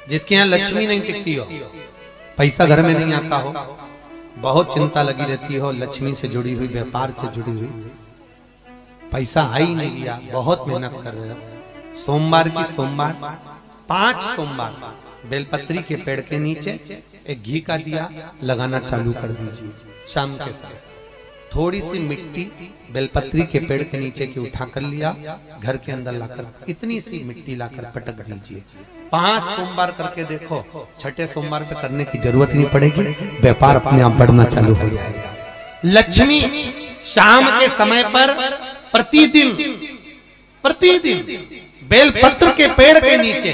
जिसके यहाँ लक्ष्मी नहीं टिकती हो, पैसा घर में नहीं आता हो, बहुत चिंता लगी रहती हो, लक्ष्मी से जुड़ी हुई, व्यापार से जुड़ी हुई, पैसा आ ही नहीं लिया, बहुत मेहनत कर रहे हो, सोमवार की सोमवार 5 सोमवार बेलपत्री के पेड़ के नीचे एक घी का दिया लगाना चालू कर दीजिए। शाम के समय थोड़ी सी मिट्टी बेलपत्री के पेड़ के नीचे की उठा कर लिया, घर के अंदर लाकर इतनी सी मिट्टी लाकर पटक दीजिए। 5 सोमवार करके देखो, छठे सोमवार पे करने की जरूरत नहीं पड़ेगी, व्यापार अपने आप बढ़ना चालू हो जाएगा। लक्ष्मी शाम के समय पर प्रतिदिन बेलपत्र के पेड़ के नीचे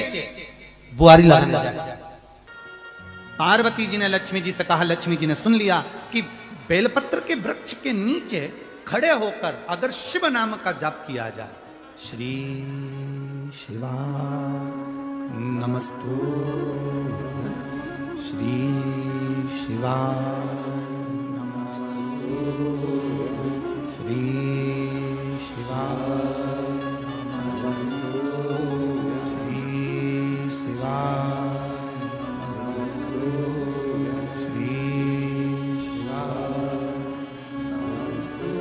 बुआरी लगाने जाए। पार्वती जी ने लक्ष्मी जी से कहा, लक्ष्मी जी ने सुन लिया कि बेलपत्र के वृक्ष के नीचे खड़े होकर अगर शिव नाम का जाप किया जाए, श्री शिवा नमस्तु, श्री शिवा नमस्तु, श्री शिवा नमस्तु, श्री शिवा नमस्तु, श्री शिवा नमस्तु।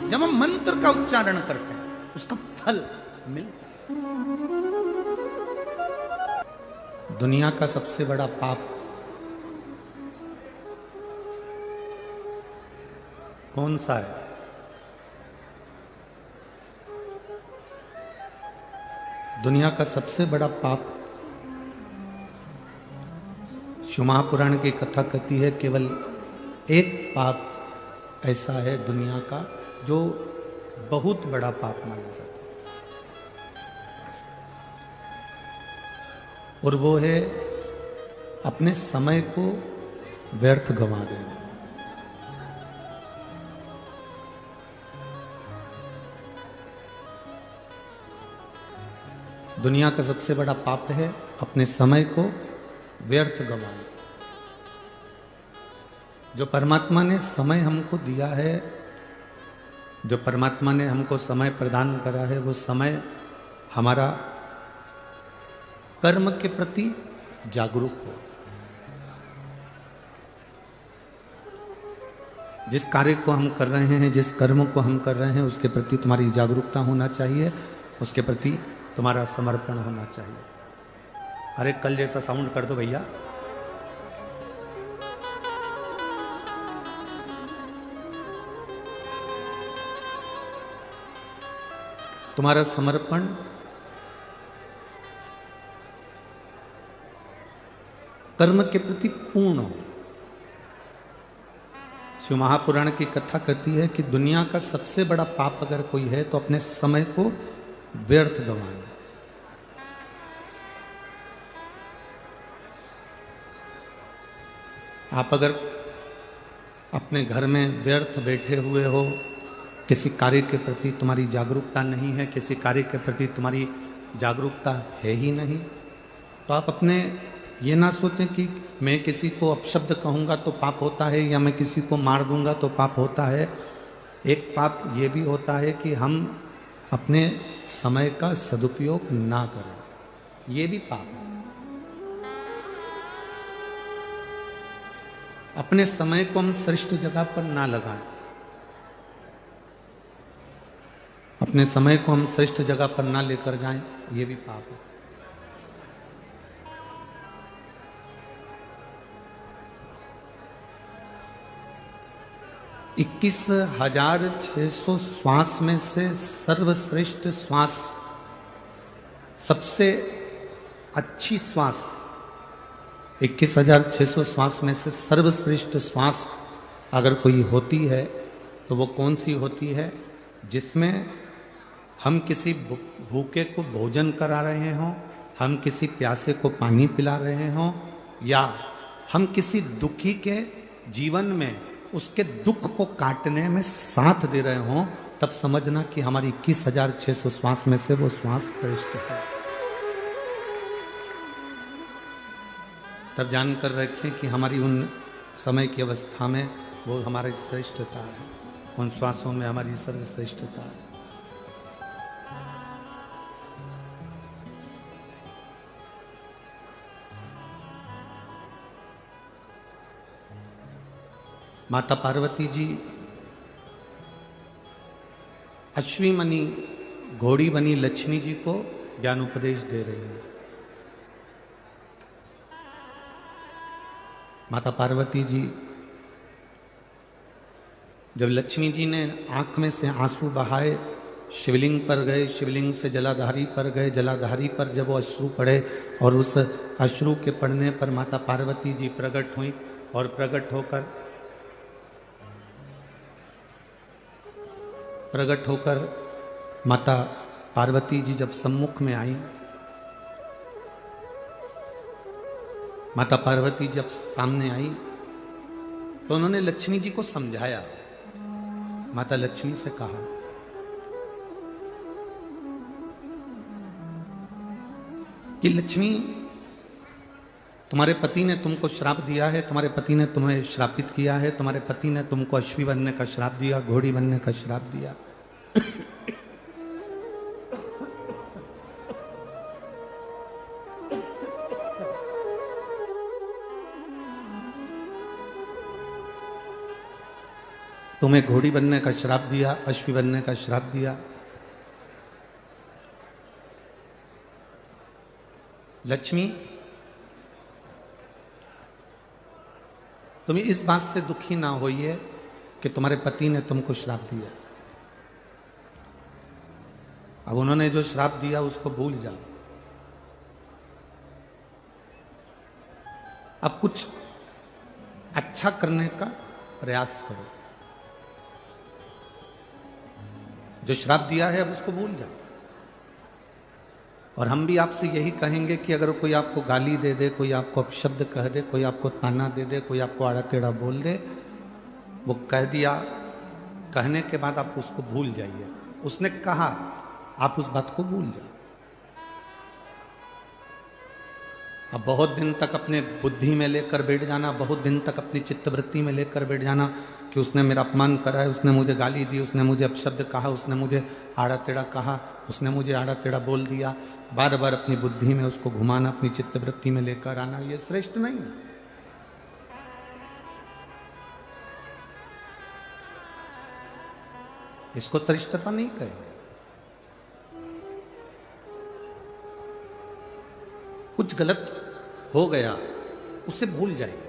जब हम मंत्र का उच्चारण करते हैं उसका फल मिलता है। दुनिया का सबसे बड़ा पाप कौन सा है? दुनिया का सबसे बड़ा पाप, शिव महापुराण की कथा कहती है, केवल एक पाप ऐसा है दुनिया का जो बहुत बड़ा पाप माना जाता है, और वो है अपने समय को व्यर्थ गंवा देना। दुनिया का सबसे बड़ा पाप है अपने समय को व्यर्थ गंवाना। जो परमात्मा ने समय हमको दिया है, जो परमात्मा ने हमको समय प्रदान करा है, वो समय हमारा कर्म के प्रति जागरूक हो। जिस कार्य को हम कर रहे हैं, जिस कर्म को हम कर रहे हैं, उसके प्रति तुम्हारी जागरूकता होना चाहिए, उसके प्रति तुम्हारा समर्पण होना चाहिए। अरे कल जैसा साउंड कर दो भैया। तुम्हारा समर्पण कर्म के प्रति पूर्ण हो। शिव महापुराण की कथा कहती है कि दुनिया का सबसे बड़ा पाप अगर कोई है तो अपने समय को व्यर्थ गंवाना। आप अगर अपने घर में व्यर्थ बैठे हुए हो, किसी कार्य के प्रति तुम्हारी जागरूकता नहीं है, किसी कार्य के प्रति तुम्हारी जागरूकता है ही नहीं, तो आप अपने ये ना सोचें कि मैं किसी को अपशब्द कहूँगा तो पाप होता है, या मैं किसी को मार दूंगा तो पाप होता है। एक पाप ये भी होता है कि हम अपने समय का सदुपयोग ना करें, ये भी पाप है। अपने समय को हम श्रेष्ठ जगह पर ना लगाएं, अपने समय को हम श्रेष्ठ जगह पर ना लेकर जाएं, ये भी पाप है। इक्कीस 21,600 श्वास में से सर्वश्रेष्ठ श्वास, सबसे अच्छी श्वास, 21,600 श्वास में से सर्वश्रेष्ठ श्वास अगर कोई होती है तो वो कौन सी होती है? जिसमें हम किसी भूखे को भोजन करा रहे हों, हम किसी प्यासे को पानी पिला रहे हों, या हम किसी दुखी के जीवन में उसके दुख को काटने में साथ दे रहे हों, तब समझना कि हमारी 21,600 श्वास में से वो श्वास श्रेष्ठ है। तब जानकर रखें कि हमारी उन समय की अवस्था में वो हमारी श्रेष्ठता है, उन श्वासों में हमारी सर्वश्रेष्ठता है। माता पार्वती जी अश्वी मनी घोड़ी बनी लक्ष्मी जी को ज्ञान उपदेश दे रही है। माता पार्वती जी जब लक्ष्मी जी ने आंख में से आंसू बहाए, शिवलिंग पर गए, शिवलिंग से जलाधारी पर गए, जलाधारी पर जब वो अश्रु पड़े और उस अश्रु के पड़ने पर माता पार्वती जी प्रकट हुई और प्रकट होकर माता पार्वती जी जब सम्मुख में आई, माता पार्वती जब सामने आई तो उन्होंने लक्ष्मी जी को समझाया। माता लक्ष्मी से कहा कि लक्ष्मी, तुम्हारे पति ने तुमको श्राप दिया है, तुम्हारे पति ने तुम्हें श्रापित किया है, तुम्हारे पति ने तुमको अश्वी बनने का श्राप दिया, घोड़ी बनने का श्राप दिया। तुम्हें घोड़ी बनने का श्राप दिया, अश्वी बनने का श्राप दिया। लक्ष्मी, तुम इस बात से दुखी ना होइए कि तुम्हारे पति ने तुमको श्राप दिया। अब उन्होंने जो श्राप दिया उसको भूल जाओ। अब कुछ अच्छा करने का प्रयास करो। जो श्राप दिया है अब उसको भूल जाओ। और हम भी आपसे यही कहेंगे कि अगर कोई आपको गाली दे दे, कोई आपको अपशब्द कह दे, कोई आपको ताना दे दे, कोई आपको आड़ा टेढ़ा बोल दे, वो कह दिया, कहने के बाद आप उसको भूल जाइए। उसने कहा, आप उस बात को भूल जाओ। अब बहुत दिन तक अपने बुद्धि में लेकर बैठ जाना, बहुत दिन तक अपनी चित्तवृत्ति में लेकर बैठ जाना कि उसने मेरा अपमान करा है, उसने मुझे गाली दी, उसने मुझे अपशब्द कहा, उसने मुझे आड़ा टेढ़ा कहा, उसने मुझे आड़ा टेढ़ा बोल दिया। बार बार अपनी बुद्धि में उसको घुमाना, अपनी चित्तवृत्ति में लेकर आना, ये श्रेष्ठ नहीं है। इसको श्रेष्ठता नहीं कहेंगे। कुछ गलत हो गया उसे भूल जाइए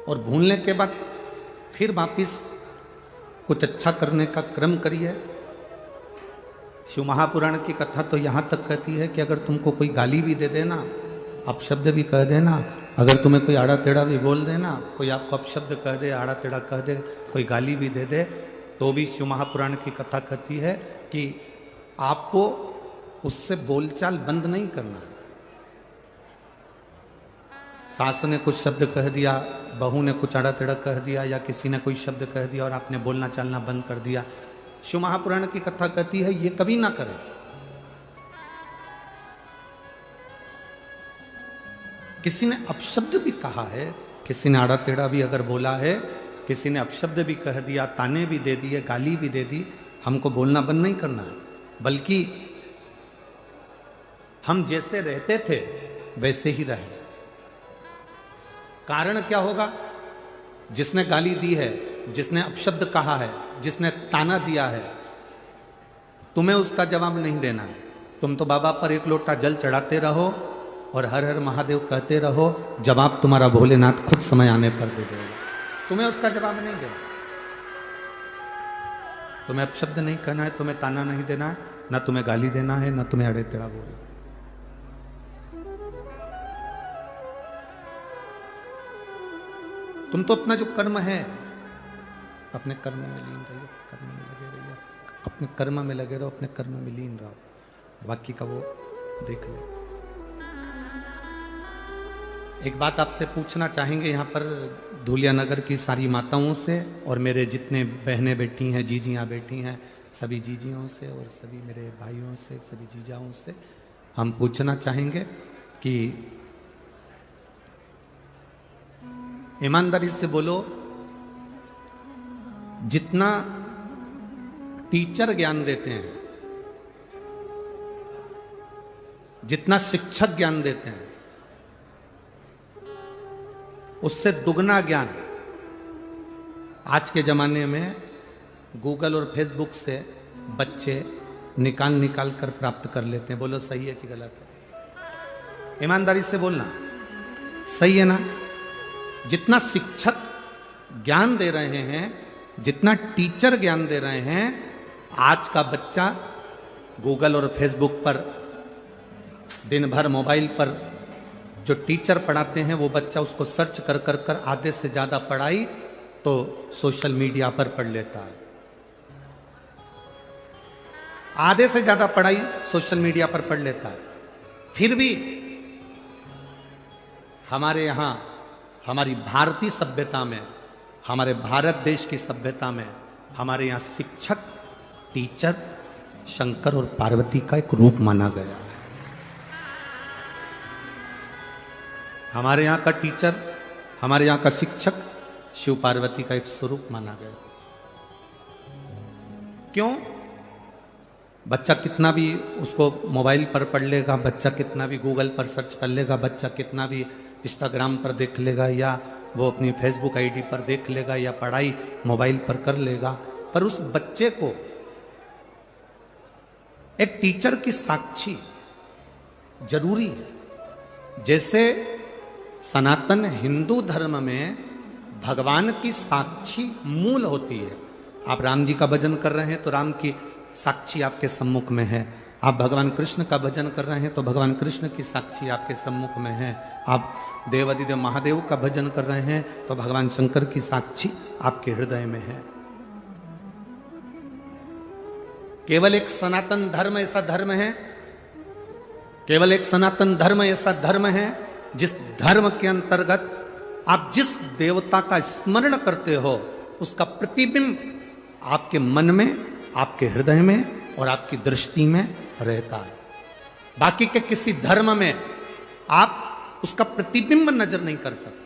और भूलने के बाद फिर वापिस कुछ अच्छा करने का क्रम करिए। शिव महापुराण की कथा तो यहां तक कहती है कि अगर तुमको कोई गाली भी दे देना, अपशब्द भी कह देना, अगर तुम्हें कोई आड़ा टेढ़ा भी बोल देना, कोई आपको अपशब्द कह दे, आड़ा टेढ़ा कह दे, कोई गाली भी दे दे, तो भी शिव महापुराण की कथा कहती है कि आपको उससे बोलचाल बंद नहीं करना। सास ने कुछ शब्द कह दिया, बहू ने कुछ आड़ा टेढ़ा कह दिया, या किसी ने कोई शब्द कह दिया और आपने बोलना चालना बंद कर दिया, शिव महापुराण की कथा कहती है ये कभी ना करें। किसी ने अपशब्द भी कहा है, किसी ने आड़ा टेढ़ा भी अगर बोला है, किसी ने अपशब्द भी कह दिया, ताने भी दे दिए, गाली भी दे दी, हमको बोलना बंद नहीं करना है, बल्कि हम जैसे रहते थे वैसे ही रहे। कारण क्या होगा? जिसने गाली दी है, जिसने अपशब्द कहा है, जिसने ताना दिया है, तुम्हें उसका जवाब नहीं देना है। तुम तो बाबा पर एक लोटा जल चढ़ाते रहो और हर हर महादेव कहते रहो, जवाब तुम्हारा भोलेनाथ खुद समय आने पर दे देगा। तुम्हें उसका जवाब नहीं देना। तुम्हें अपशब्द नहीं कहना है, तुम्हें ताना नहीं देना है, ना तुम्हें गाली देना है, ना तुम्हें अड़े टेढ़ा बोलना। तुम तो अपना जो कर्म है, अपने कर्म में लीन रहिए, कर्म में लगे रहिए, अपने कर्म में लगे रहो, अपने कर्म में लीन रहो, बाकी का वो देख ले। एक बात आपसे पूछना चाहेंगे यहाँ पर धुलिया नगर की सारी माताओं से और मेरे जितने बहनें बैठी हैं, जीजियाँ बैठी हैं, सभी जीजियों से और सभी मेरे भाइयों से, सभी जीजाओं से हम पूछना चाहेंगे कि ईमानदारी से बोलो, जितना टीचर ज्ञान देते हैं, जितना शिक्षक ज्ञान देते हैं, उससे दुगना ज्ञान आज के जमाने में गूगल और फेसबुक से बच्चे निकाल निकाल कर प्राप्त कर लेते हैं। बोलो सही है कि गलत है? ईमानदारी से बोलना, सही है ना? जितना शिक्षक ज्ञान दे रहे हैं, जितना टीचर ज्ञान दे रहे हैं, आज का बच्चा गूगल और फेसबुक पर दिन भर मोबाइल पर जो टीचर पढ़ाते हैं वो बच्चा उसको सर्च कर कर कर आधे से ज्यादा पढ़ाई तो सोशल मीडिया पर पढ़ लेता है। आधे से ज्यादा पढ़ाई सोशल मीडिया पर पढ़ लेता है। फिर भी हमारे यहां, हमारी भारतीय सभ्यता में, हमारे भारत देश की सभ्यता में हमारे यहां शिक्षक, टीचर शंकर और पार्वती का एक रूप माना गया है। हमारे यहां का टीचर, हमारे यहां का शिक्षक शिव पार्वती का एक स्वरूप माना गया। क्यों? बच्चा कितना भी उसको मोबाइल पर पढ़ लेगा, बच्चा कितना भी गूगल पर सर्च कर लेगा, बच्चा कितना भी इंस्टाग्राम पर देख लेगा, या वो अपनी फेसबुक आईडी पर देख लेगा, या पढ़ाई मोबाइल पर कर लेगा, पर उस बच्चे को एक टीचर की साक्षी जरूरी है। जैसे सनातन हिंदू धर्म में भगवान की साक्षी मूल होती है। आप राम जी का भजन कर रहे हैं तो राम की साक्षी आपके सम्मुख में है। आप भगवान कृष्ण का भजन कर रहे हैं तो भगवान कृष्ण की साक्षी आपके सम्मुख में है। आप देवादिदेव महादेव का भजन कर रहे हैं तो भगवान शंकर की साक्षी आपके हृदय में है। केवल एक सनातन धर्म ऐसा धर्म है, केवल एक सनातन धर्म ऐसा धर्म है जिस धर्म के अंतर्गत आप जिस देवता का स्मरण करते हो उसका प्रतिबिंब आपके मन में, आपके हृदय में और आपकी दृष्टि में रहता है। बाकी के किसी धर्म में आप उसका प्रतिबिंब नजर नहीं कर सकते।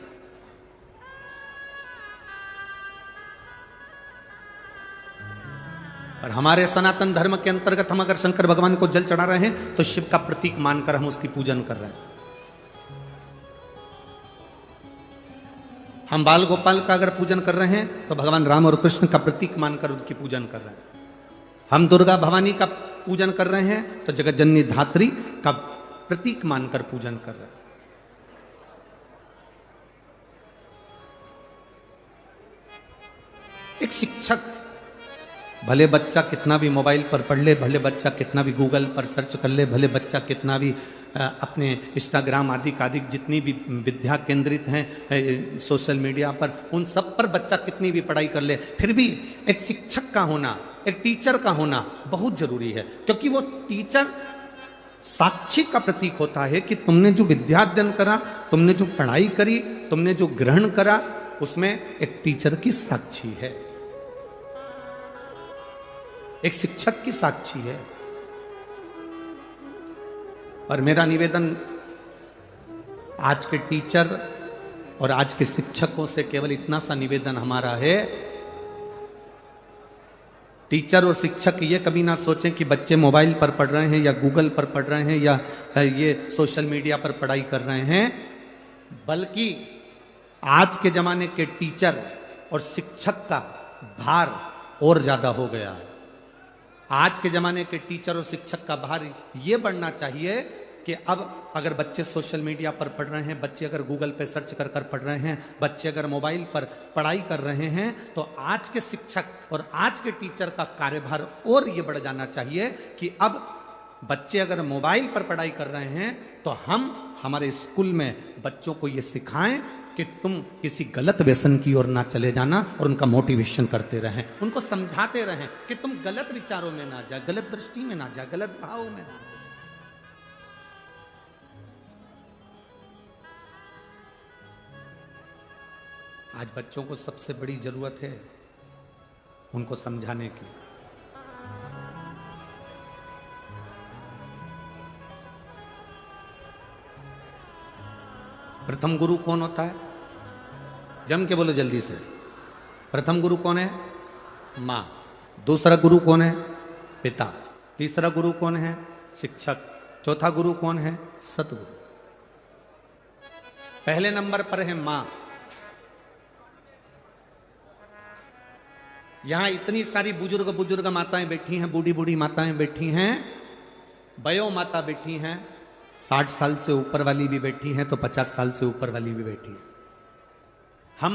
और हमारे सनातन धर्म के अंतर्गत हम अगर शंकर भगवान को जल चढ़ा रहे हैं तो शिव का प्रतीक मानकर हम उसकी पूजन कर रहे हैं। हम बाल गोपाल का अगर पूजन कर रहे हैं तो भगवान राम और कृष्ण का प्रतीक मानकर उनकी पूजन कर रहे हैं। हम दुर्गा भवानी का पूजन कर रहे हैं तो जगत जननी धात्री का प्रतीक मानकर पूजन कर रहे हैं। एक शिक्षक, भले बच्चा कितना भी मोबाइल पर पढ़ ले, भले बच्चा कितना भी गूगल पर सर्च कर ले, भले बच्चा कितना भी अपने इंस्टाग्राम आदि जितनी भी विद्या केंद्रित हैं सोशल मीडिया पर, उन सब पर बच्चा कितनी भी पढ़ाई कर ले, फिर भी एक शिक्षक का होना, एक टीचर का होना बहुत जरूरी है। क्योंकि वो टीचर साक्षी का प्रतीक होता है कि तुमने जो विद्याध्ययन करा, तुमने जो पढ़ाई करी, तुमने जो ग्रहण करा, उसमें एक टीचर की साक्षी है, एक शिक्षक की साक्षी है। और मेरा निवेदन आज के टीचर और आज के शिक्षकों से केवल इतना सा निवेदन हमारा है, टीचर और शिक्षक ये कभी ना सोचें कि बच्चे मोबाइल पर पढ़ रहे हैं या गूगल पर पढ़ रहे हैं या ये सोशल मीडिया पर पढ़ाई कर रहे हैं, बल्कि आज के जमाने के टीचर और शिक्षक का भार और ज्यादा हो गया है। आज के जमाने के टीचर और शिक्षक का भार ये बढ़ना चाहिए कि अब अगर बच्चे सोशल मीडिया पर पढ़ रहे हैं, बच्चे अगर गूगल पे सर्च कर कर पढ़ रहे हैं, बच्चे अगर मोबाइल पर पढ़ाई कर रहे हैं, तो आज के शिक्षक और आज के टीचर का कार्यभार और ये बढ़ जाना चाहिए कि अब बच्चे अगर मोबाइल पर पढ़ाई कर रहे हैं तो हम हमारे स्कूल में बच्चों को ये सिखाएं कि तुम किसी गलत व्यसन की ओर ना चले जाना, और उनका मोटिवेशन करते रहें, उनको समझाते रहें कि तुम गलत विचारों में ना जाए, गलत दृष्टि में ना जाए, गलत भाव में ना जाए। आज बच्चों को सबसे बड़ी जरूरत है उनको समझाने की। प्रथम गुरु कौन होता है? जम के बोलो जल्दी से। प्रथम गुरु कौन है? मां। दूसरा गुरु कौन है? पिता। तीसरा गुरु कौन है? शिक्षक। चौथा गुरु कौन है? सतगुरु। पहले नंबर पर है मां, यहां इतनी सारी बुजुर्ग बुजुर्ग माताएं बैठी हैं, बूढ़ी बूढ़ी माताएं बैठी हैं, वयो माता बैठी हैं, 60 साल से ऊपर वाली भी बैठी हैं, तो 50 साल से ऊपर वाली भी बैठी है। हम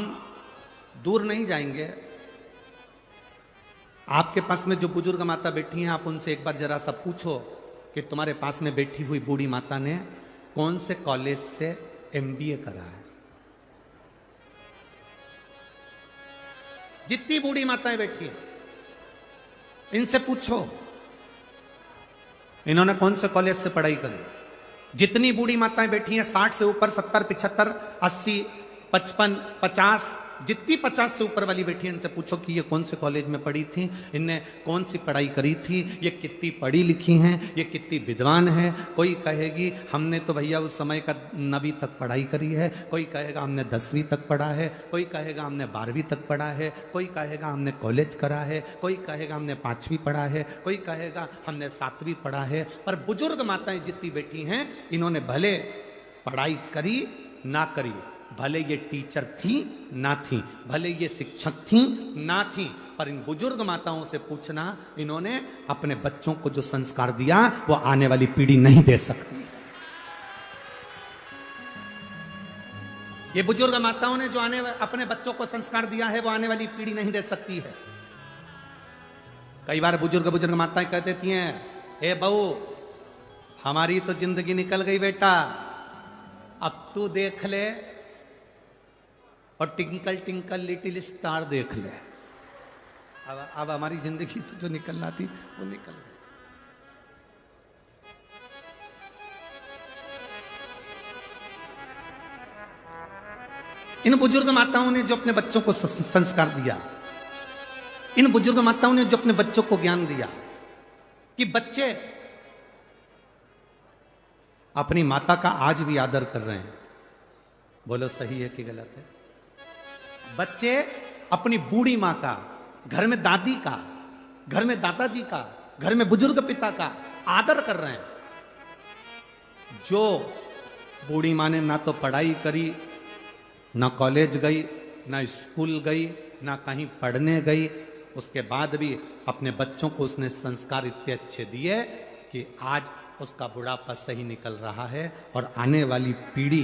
दूर नहीं जाएंगे, आपके पास में जो बुजुर्ग माता बैठी हैं, आप उनसे एक बार जरा सा पूछो कि तुम्हारे पास में बैठी हुई बूढ़ी माता ने कौन से कॉलेज से MBA करा है। जितनी बूढ़ी माताएं बैठी हैं, इनसे पूछो इन्होंने कौन से कॉलेज से पढ़ाई करी। जितनी बूढ़ी माताएं बैठी हैं 60 से ऊपर, 70, 75, 80, 55, 50, जितनी 50 से ऊपर वाली बैठी है, इनसे पूछो कि ये कौन से कॉलेज में पढ़ी थी, इनने कौन सी पढ़ाई करी थी, ये कितनी पढ़ी लिखी हैं, ये कितनी विद्वान है। कोई कहेगी हमने तो भैया उस समय का 9वीं तक पढ़ाई करी है, कोई कहेगा हमने 10वीं तक पढ़ा है, कोई कहेगा हमने 12वीं तक पढ़ा है, कोई कहेगा हमने कॉलेज करा है, कोई कहेगा हमने 5वीं पढ़ा है, कोई कहेगा हमने 7वीं पढ़ा है। पर बुजुर्ग माताएं जितनी बैठी हैं, इन्होंने भले पढ़ाई करी ना करी, भले ये टीचर थी ना थी, भले ये शिक्षक थी ना थी, पर इन बुजुर्ग माताओं से पूछना, इन्होंने अपने बच्चों को जो संस्कार दिया वो आने वाली पीढ़ी नहीं दे सकती। ये बुजुर्ग माताओं ने जो अपने बच्चों को संस्कार दिया है वो आने वाली पीढ़ी नहीं दे सकती है। कई बार बुजुर्ग माताएं कह देती हैं, हे बहू हमारी तो जिंदगी निकल गई बेटा, अब तू देख ले और टिंकल टिंकल लिटिल स्टार देख ले। अब हमारी जिंदगी तो जो निकलना थी वो निकल गई। इन बुजुर्ग माताओं ने जो अपने बच्चों को संस्कार दिया, इन बुजुर्ग माताओं ने जो अपने बच्चों को ज्ञान दिया कि बच्चे अपनी माता का आज भी आदर कर रहे हैं। बोलो सही है कि गलत है? बच्चे अपनी बूढ़ी माँ का, घर में दादी का, घर में दादाजी का, घर में बुजुर्ग पिता का आदर कर रहे हैं। जो बूढ़ी माँ ने ना तो पढ़ाई करी, ना कॉलेज गई, ना स्कूल गई, ना कहीं पढ़ने गई, उसके बाद भी अपने बच्चों को उसने संस्कार इतने अच्छे दिए कि आज उसका बुढ़ापा सही निकल रहा है और आने वाली पीढ़ी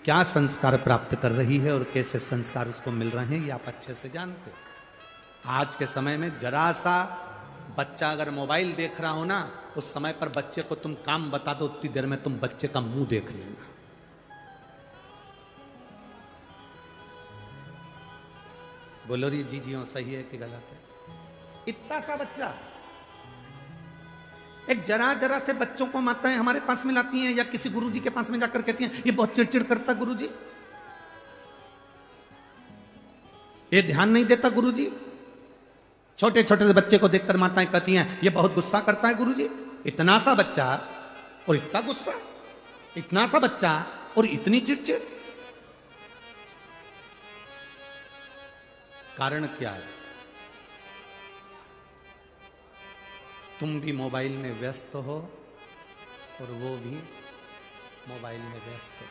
क्या संस्कार प्राप्त कर रही है और कैसे संस्कार उसको मिल रहे हैं, ये आप अच्छे से जानते हो। आज के समय में जरा सा बच्चा अगर मोबाइल देख रहा हो ना, उस समय पर बच्चे को तुम काम बता दो, उतनी देर में तुम बच्चे का मुंह देख लेना। बोलो री जी हो, सही है कि गलत है? इतना सा बच्चा, एक जरा जरा से बच्चों को माताएं हमारे पास में लाती हैं या किसी गुरुजी के पास में जाकर कहती हैं ये बहुत चिड़चिड़ करता गुरुजी, ये ध्यान नहीं देता गुरुजी। छोटे छोटे से बच्चे को देखकर माताएं कहती हैं ये बहुत गुस्सा करता है गुरुजी। इतना सा बच्चा और इतना गुस्सा, इतना सा बच्चा और इतनी चिड़चिड़, कारण क्या है? तुम भी मोबाइल में व्यस्त हो और वो भी मोबाइल में व्यस्त है।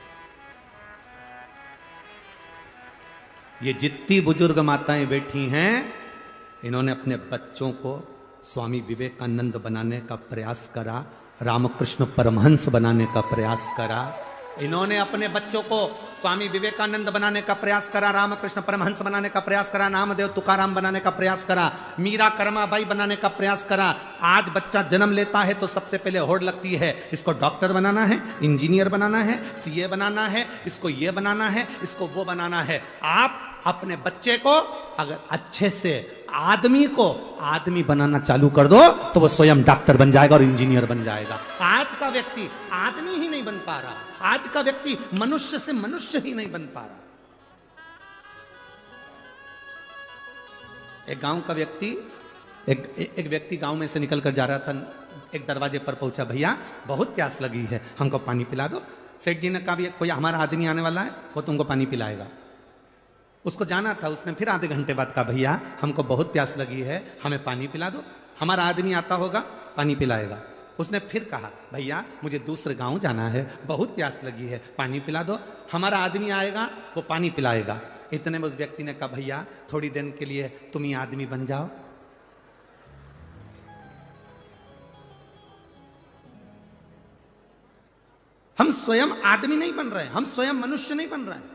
ये जितनी बुजुर्ग माताएं बैठी हैं, इन्होंने अपने बच्चों को स्वामी विवेकानंद बनाने का प्रयास करा, रामकृष्ण परमहंस बनाने का प्रयास करा। इन्होंने अपने बच्चों को स्वामी विवेकानंद बनाने का प्रयास करा, रामकृष्ण परमहंस बनाने का प्रयास करा, नामदेव तुकाराम बनाने का प्रयास करा, मीरा कर्माबाई बनाने का प्रयास करा। आज बच्चा जन्म लेता है तो सबसे पहले होड़ लगती है, इसको डॉक्टर बनाना है, इंजीनियर बनाना है, सीए बनाना है, इसको ये बनाना है, इसको वो बनाना है। आप अपने बच्चे को अगर अच्छे से आदमी बनाना चालू कर दो तो वो स्वयं डॉक्टर बन जाएगा और इंजीनियर बन जाएगा। आज का व्यक्ति आदमी ही नहीं बन पा रहा, आज का व्यक्ति मनुष्य से मनुष्य ही नहीं बन पा रहा। एक गांव का व्यक्ति, एक व्यक्ति गांव में से निकल कर जा रहा था, एक दरवाजे पर पहुंचा, भैया बहुत प्यास लगी है, हमको पानी पिला दो। सेठ जी ने कहा भी कोई हमारा आदमी आने वाला है, वो तुमको पानी पिलाएगा। उसको जाना था, उसने फिर आधे घंटे बाद कहा भैया हमको बहुत प्यास लगी है, हमें पानी पिला दो, हमारा आदमी आता होगा पानी पिलाएगा। उसने फिर कहा भैया मुझे दूसरे गांव जाना है, बहुत प्यास लगी है, पानी पिला दो, हमारा आदमी आएगा वो पानी पिलाएगा। इतने में उस व्यक्ति ने कहा भैया थोड़ी देर के लिए तुम ही आदमी बन जाओ, हम स्वयं आदमी नहीं बन रहे, हम स्वयं मनुष्य नहीं बन रहे हैं।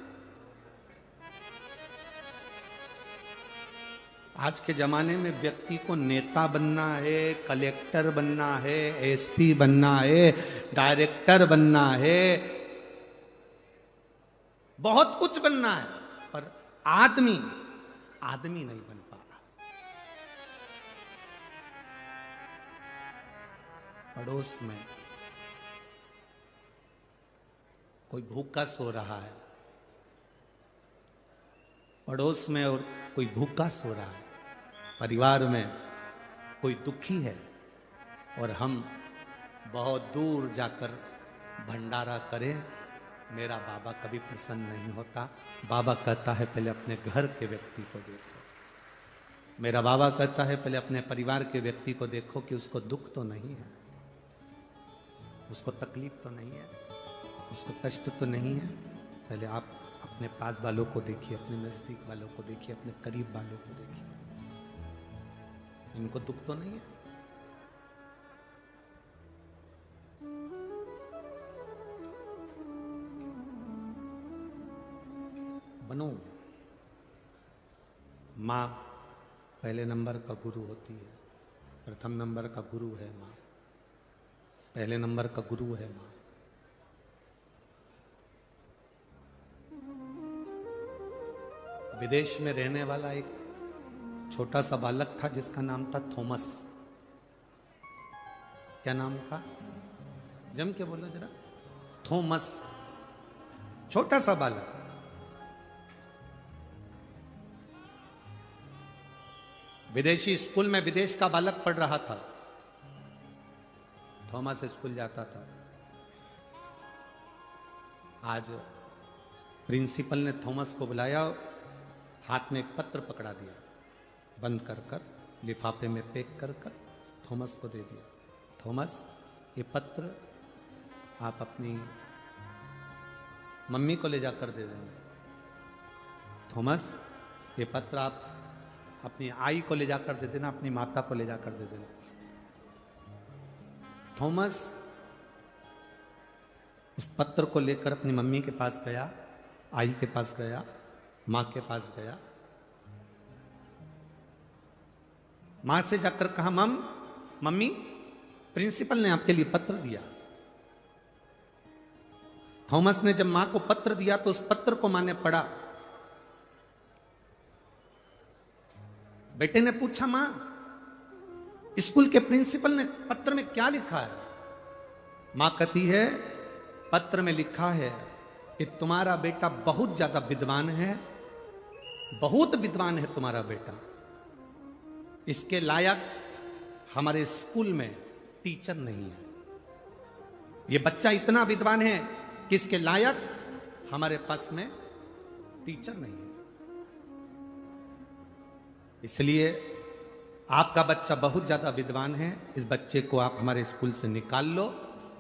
आज के जमाने में व्यक्ति को नेता बनना है, कलेक्टर बनना है, एसपी बनना है, डायरेक्टर बनना है, बहुत कुछ बनना है, पर आदमी नहीं बन पा रहा। पड़ोस में कोई भूखा सो रहा है, पड़ोस में और कोई भूखा सो रहा है, परिवार में कोई दुखी है और हम बहुत दूर जाकर भंडारा करें, मेरा बाबा कभी प्रसन्न नहीं होता। बाबा कहता है पहले अपने घर के व्यक्ति को देखो। मेरा बाबा कहता है पहले अपने परिवार के व्यक्ति को देखो कि उसको दुख तो नहीं है, उसको तकलीफ तो नहीं है, उसको कष्ट तो नहीं है। पहले आप अपने पास वालों को देखिए, अपने नजदीक वालों को देखिए, अपने करीब वालों को देखिए, इनको दुख तो नहीं है। बनो। माँ पहले नंबर का गुरु होती है, प्रथम नंबर का गुरु है माँ, पहले नंबर का गुरु है माँ। विदेश में रहने वाला एक छोटा सा बालक था जिसका नाम था थॉमस। क्या नाम था? जम के बोलो जरा। थॉमस, छोटा सा बालक। विदेशी स्कूल में विदेश का बालक पढ़ रहा था। थॉमस स्कूल जाता था। आज प्रिंसिपल ने थॉमस को बुलाया, हाथ में एक पत्र पकड़ा दिया, बंद कर कर लिफाफे में पैक कर कर थॉमस को दे दिया। थॉमस, ये पत्र आप अपनी मम्मी को ले जाकर दे देना। थॉमस, ये पत्र आप अपनी आई को ले जाकर दे देना, अपनी माता को ले जाकर दे देना। थॉमस उस पत्र को लेकर अपनी मम्मी के पास गया, आई के पास गया, मां के पास गया। मां से जाकर कहा, मम्मी, प्रिंसिपल ने आपके लिए पत्र दिया। थॉमस ने जब मां को पत्र दिया तो उस पत्र को मां ने पढ़ा। बेटे ने पूछा, मां, स्कूल के प्रिंसिपल ने पत्र में क्या लिखा है? मां कहती है, पत्र में लिखा है कि तुम्हारा बेटा बहुत ज्यादा विद्वान है, बहुत विद्वान है तुम्हारा बेटा, इसके लायक हमारे स्कूल में टीचर नहीं है। ये बच्चा इतना विद्वान है कि इसके लायक हमारे पास में टीचर नहीं है। इसलिए आपका बच्चा बहुत ज्यादा विद्वान है, इस बच्चे को आप हमारे स्कूल से निकाल लो,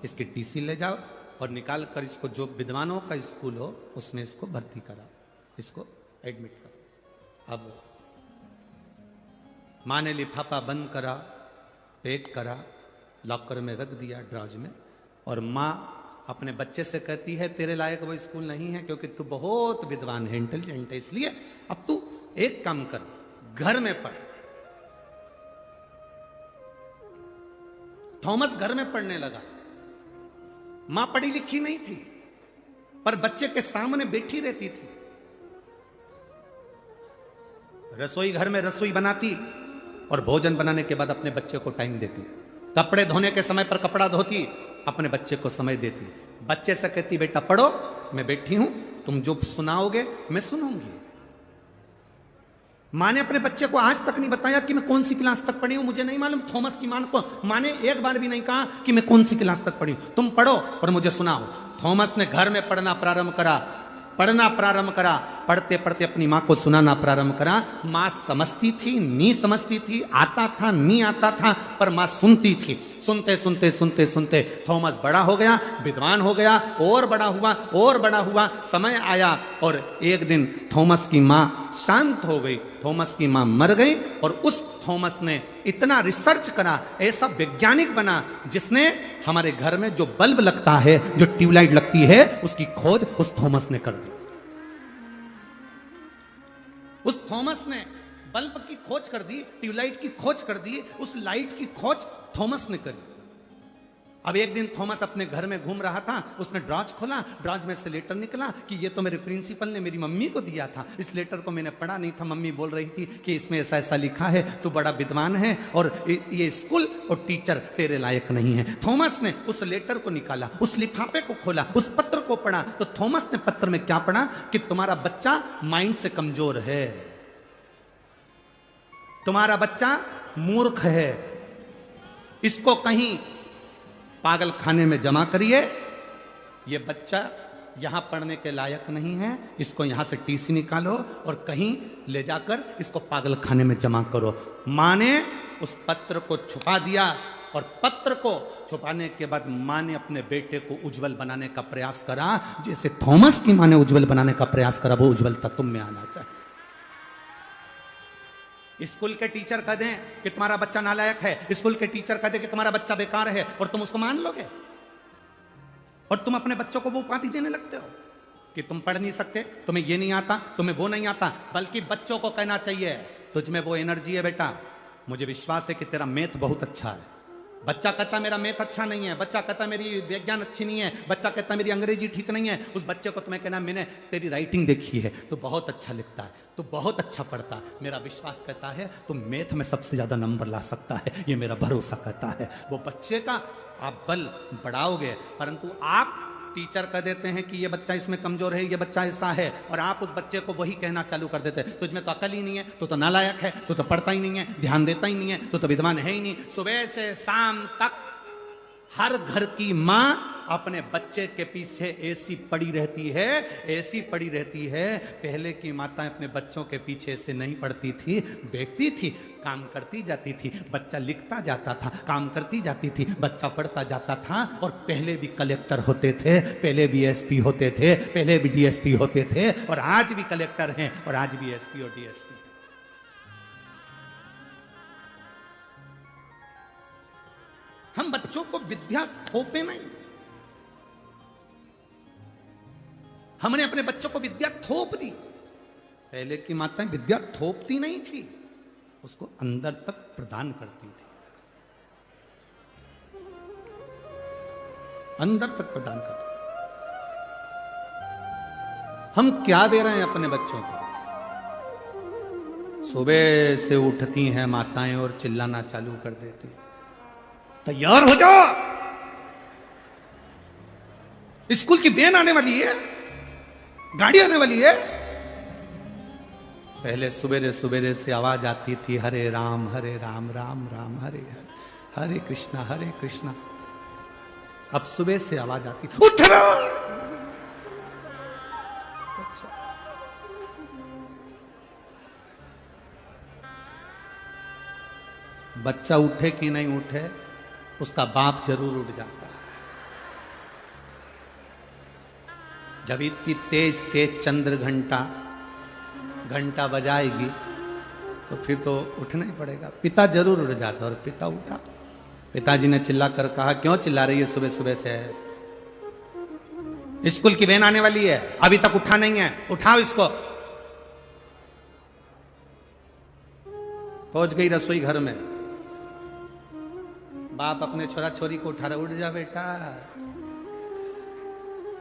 इसकी टीसी ले जाओ और निकाल कर इसको जो विद्वानों का स्कूल हो उसमें इसको भर्ती कराओ, इसको एडमिट करो। अब मां ने लिफाफा बंद करा, पैक करा, लॉकर में रख दिया ड्रॉज में, और मां अपने बच्चे से कहती है, तेरे लायक वो स्कूल नहीं है क्योंकि तू बहुत विद्वान है, इंटेलिजेंट है, इसलिए अब तू एक काम कर, घर में पढ़। थॉमस घर में पढ़ने लगा। मां पढ़ी लिखी नहीं थी, पर बच्चे के सामने बैठी रहती थी। रसोई घर में रसोई बनाती और भोजन बनाने के बाद अपने बच्चे को टाइम देती। कपड़े धोने के समय पर कपड़ा धोती, अपने बच्चे को समय देती। बच्चे से कहती, बेटा पढ़ो, मैं बैठी हूं, तुम जो सुनाओगे मैं सुनूंगी। मां ने अपने बच्चे को आज तक नहीं बताया कि मैं कौन सी क्लास तक पढ़ी हूं, मुझे नहीं मालूम। थॉमस की मां ने एक बार भी नहीं कहा कि मैं कौन सी क्लास तक पढ़ी हूं, तुम पढ़ो और मुझे सुनाओ। थॉमस ने घर में पढ़ना प्रारंभ करा, पढ़ते पढ़ते अपनी माँ को सुनाना प्रारंभ करा। माँ समझती थी, नहीं समझती थी, आता था, नहीं आता था, पर माँ सुनती थी। सुनते सुनते सुनते सुनते थॉमस बड़ा हो गया, विद्वान हो गया, और बड़ा हुआ और बड़ा हुआ। समय आया और एक दिन थॉमस की माँ शांत हो गई, थॉमस की माँ मर गई, और उस थॉमस ने इतना रिसर्च करा, ऐसा वैज्ञानिक बना, जिसने हमारे घर में जो बल्ब लगता है, जो ट्यूबलाइट लगती है, उसकी खोज उस थॉमस ने कर दी। उस थॉमस ने बल्ब की खोज कर दी, ट्यूबलाइट की खोज कर दी, उस लाइट की खोज थॉमस ने करी। अब एक दिन थॉमस अपने घर में घूम रहा था, उसने ड्रॉज खोला, ड्रॉज में से लेटर निकला कि ये तो मेरे प्रिंसिपल ने मेरी मम्मी को दिया था। इस लेटर को मैंने पढ़ा नहीं था, मम्मी बोल रही थी कि इसमें ऐसा ऐसा लिखा है, तू बड़ा विद्वान है और ये स्कूल और टीचर तेरे लायक नहीं है। थॉमस ने उस लेटर को निकाला, उस लिफाफे को खोला, उस पत्र को पढ़ा, तो थॉमस ने पत्र में क्या पढ़ा कि तुम्हारा बच्चा माइंड से कमजोर है, तुम्हारा बच्चा मूर्ख है, इसको कहीं पागल खाने में जमा करिए, ये बच्चा यहां पढ़ने के लायक नहीं है, इसको यहां से टीसी निकालो और कहीं ले जाकर इसको पागल खाने में जमा करो। मां ने उस पत्र को छुपा दिया, और पत्र को छुपाने के बाद मां ने अपने बेटे को उज्जवल बनाने का प्रयास करा, जैसे थॉमस की मां ने उज्जवल बनाने का प्रयास करा, वो उज्जवलता तुम में आना चाहिए। स्कूल के टीचर कह दें कि तुम्हारा बच्चा नालायक है, स्कूल के टीचर कह दें कि तुम्हारा बच्चा बेकार है, और तुम उसको मान लोगे, और तुम अपने बच्चों को वो उपाधि देने लगते हो कि तुम पढ़ नहीं सकते, तुम्हें ये नहीं आता, तुम्हें वो नहीं आता। बल्कि बच्चों को कहना चाहिए तुझ में वो एनर्जी है बेटा, मुझे विश्वास है कि तेरा मैथ बहुत अच्छा है। बच्चा कहता मेरा मैथ अच्छा नहीं है, बच्चा कहता मेरी विज्ञान अच्छी नहीं है, बच्चा कहता मेरी अंग्रेजी ठीक नहीं है, उस बच्चे को तुम्हें कहना मैंने तेरी राइटिंग देखी है, तो बहुत अच्छा लिखता है, तो बहुत अच्छा पढ़ता है, मेरा विश्वास कहता है तुम मैथ में सबसे ज्यादा नंबर ला सकता है, ये मेरा भरोसा कहता है। वो बच्चे का आप बल बढ़ाओगे, परंतु आप टीचर कह देते हैं कि ये बच्चा इसमें कमजोर है, ये बच्चा ऐसा है, और आप उस बच्चे को वही कहना चालू कर देते हैं, तुझमें तो अकल ही नहीं है, तो नालायक है, तो पढ़ता ही नहीं है, ध्यान देता ही नहीं है, तो विद्वान है ही नहीं। सुबह से शाम तक हर घर की मां अपने बच्चे के पीछे ऐसी पड़ी रहती है, ऐसी पड़ी रहती है। पहले की माताएं अपने बच्चों के पीछे ऐसे नहीं पड़ती थी, देखती थी, काम करती जाती थी, बच्चा लिखता जाता था, काम करती जाती थी, बच्चा पढ़ता जाता था। और पहले भी कलेक्टर होते थे, पहले भी एसपी होते थे, पहले भी डीएसपी होते थे, और आज भी कलेक्टर हैं, और आज भी एसपी और डीएसपी। हम बच्चों को विद्या थोपे नहीं, हमने अपने बच्चों को विद्या थोप दी। पहले की माताएं विद्या थोपती नहीं थी, उसको अंदर तक प्रदान करती थी, अंदर तक प्रदान करती थी। हम क्या दे रहे हैं अपने बच्चों को? सुबह से उठती हैं माताएं और चिल्लाना चालू कर देती हैं, तैयार हो जाओ, स्कूल की वैन आने वाली है, गाड़ी आने वाली है। पहले सुबेरे सुबेरे से आवाज आती थी, हरे राम राम राम हरे हरे, हरे कृष्णा। अब सुबह से आवाज आती, उठ रहा। बच्चा उठे कि नहीं उठे, उसका बाप जरूर उठ जाता है। जब इतनी तेज तेज चंद्र घंटा बजाएगी तो फिर तो उठना ही पड़ेगा। पिता जरूर उठ जाता, और पिता उठा। पिताजी ने चिल्ला कर कहा, क्यों चिल्ला रही है सुबह सुबह से? स्कूल की वैन आने वाली है, अभी तक उठा नहीं है, उठाओ इसको। पहुंच गई रसोई घर में, बाप अपने छोरा छोरी को उठा रहा, उठ जा बेटा,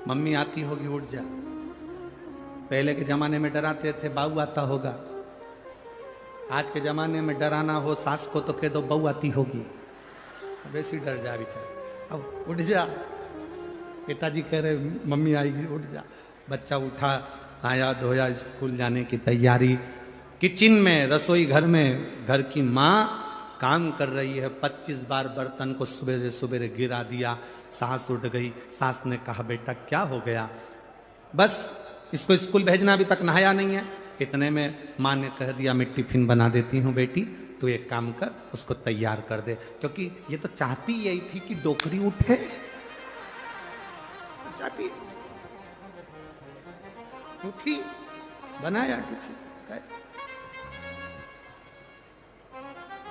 मम्मी आती होगी, उठ जा। पहले के जमाने में डराते थे, बहू आता होगा। आज के जमाने में डराना हो सास को तो कह दो बहू आती होगी, वैसे डर जा बेचारा। अब उठ जा, पिताजी कह रहे मम्मी आएगी, उठ जा। बच्चा उठा, आया, धोया, स्कूल जाने की तैयारी। किचन में, रसोई घर में घर की माँ काम कर रही है, 25 बार बर्तन को सुबेरे सुबेरे गिरा दिया। सास उठ गई, सास ने कहा, बेटा क्या हो गया? बस इसको स्कूल भेजना अभी तक नहाया नहीं है। इतने में माँ ने कह दिया मैं टिफिन बना देती हूँ बेटी, तू एक काम कर उसको तैयार कर दे, क्योंकि ये तो चाहती यही थी कि डोकरी उठे, चाहती उठी, बनाया टिफिन।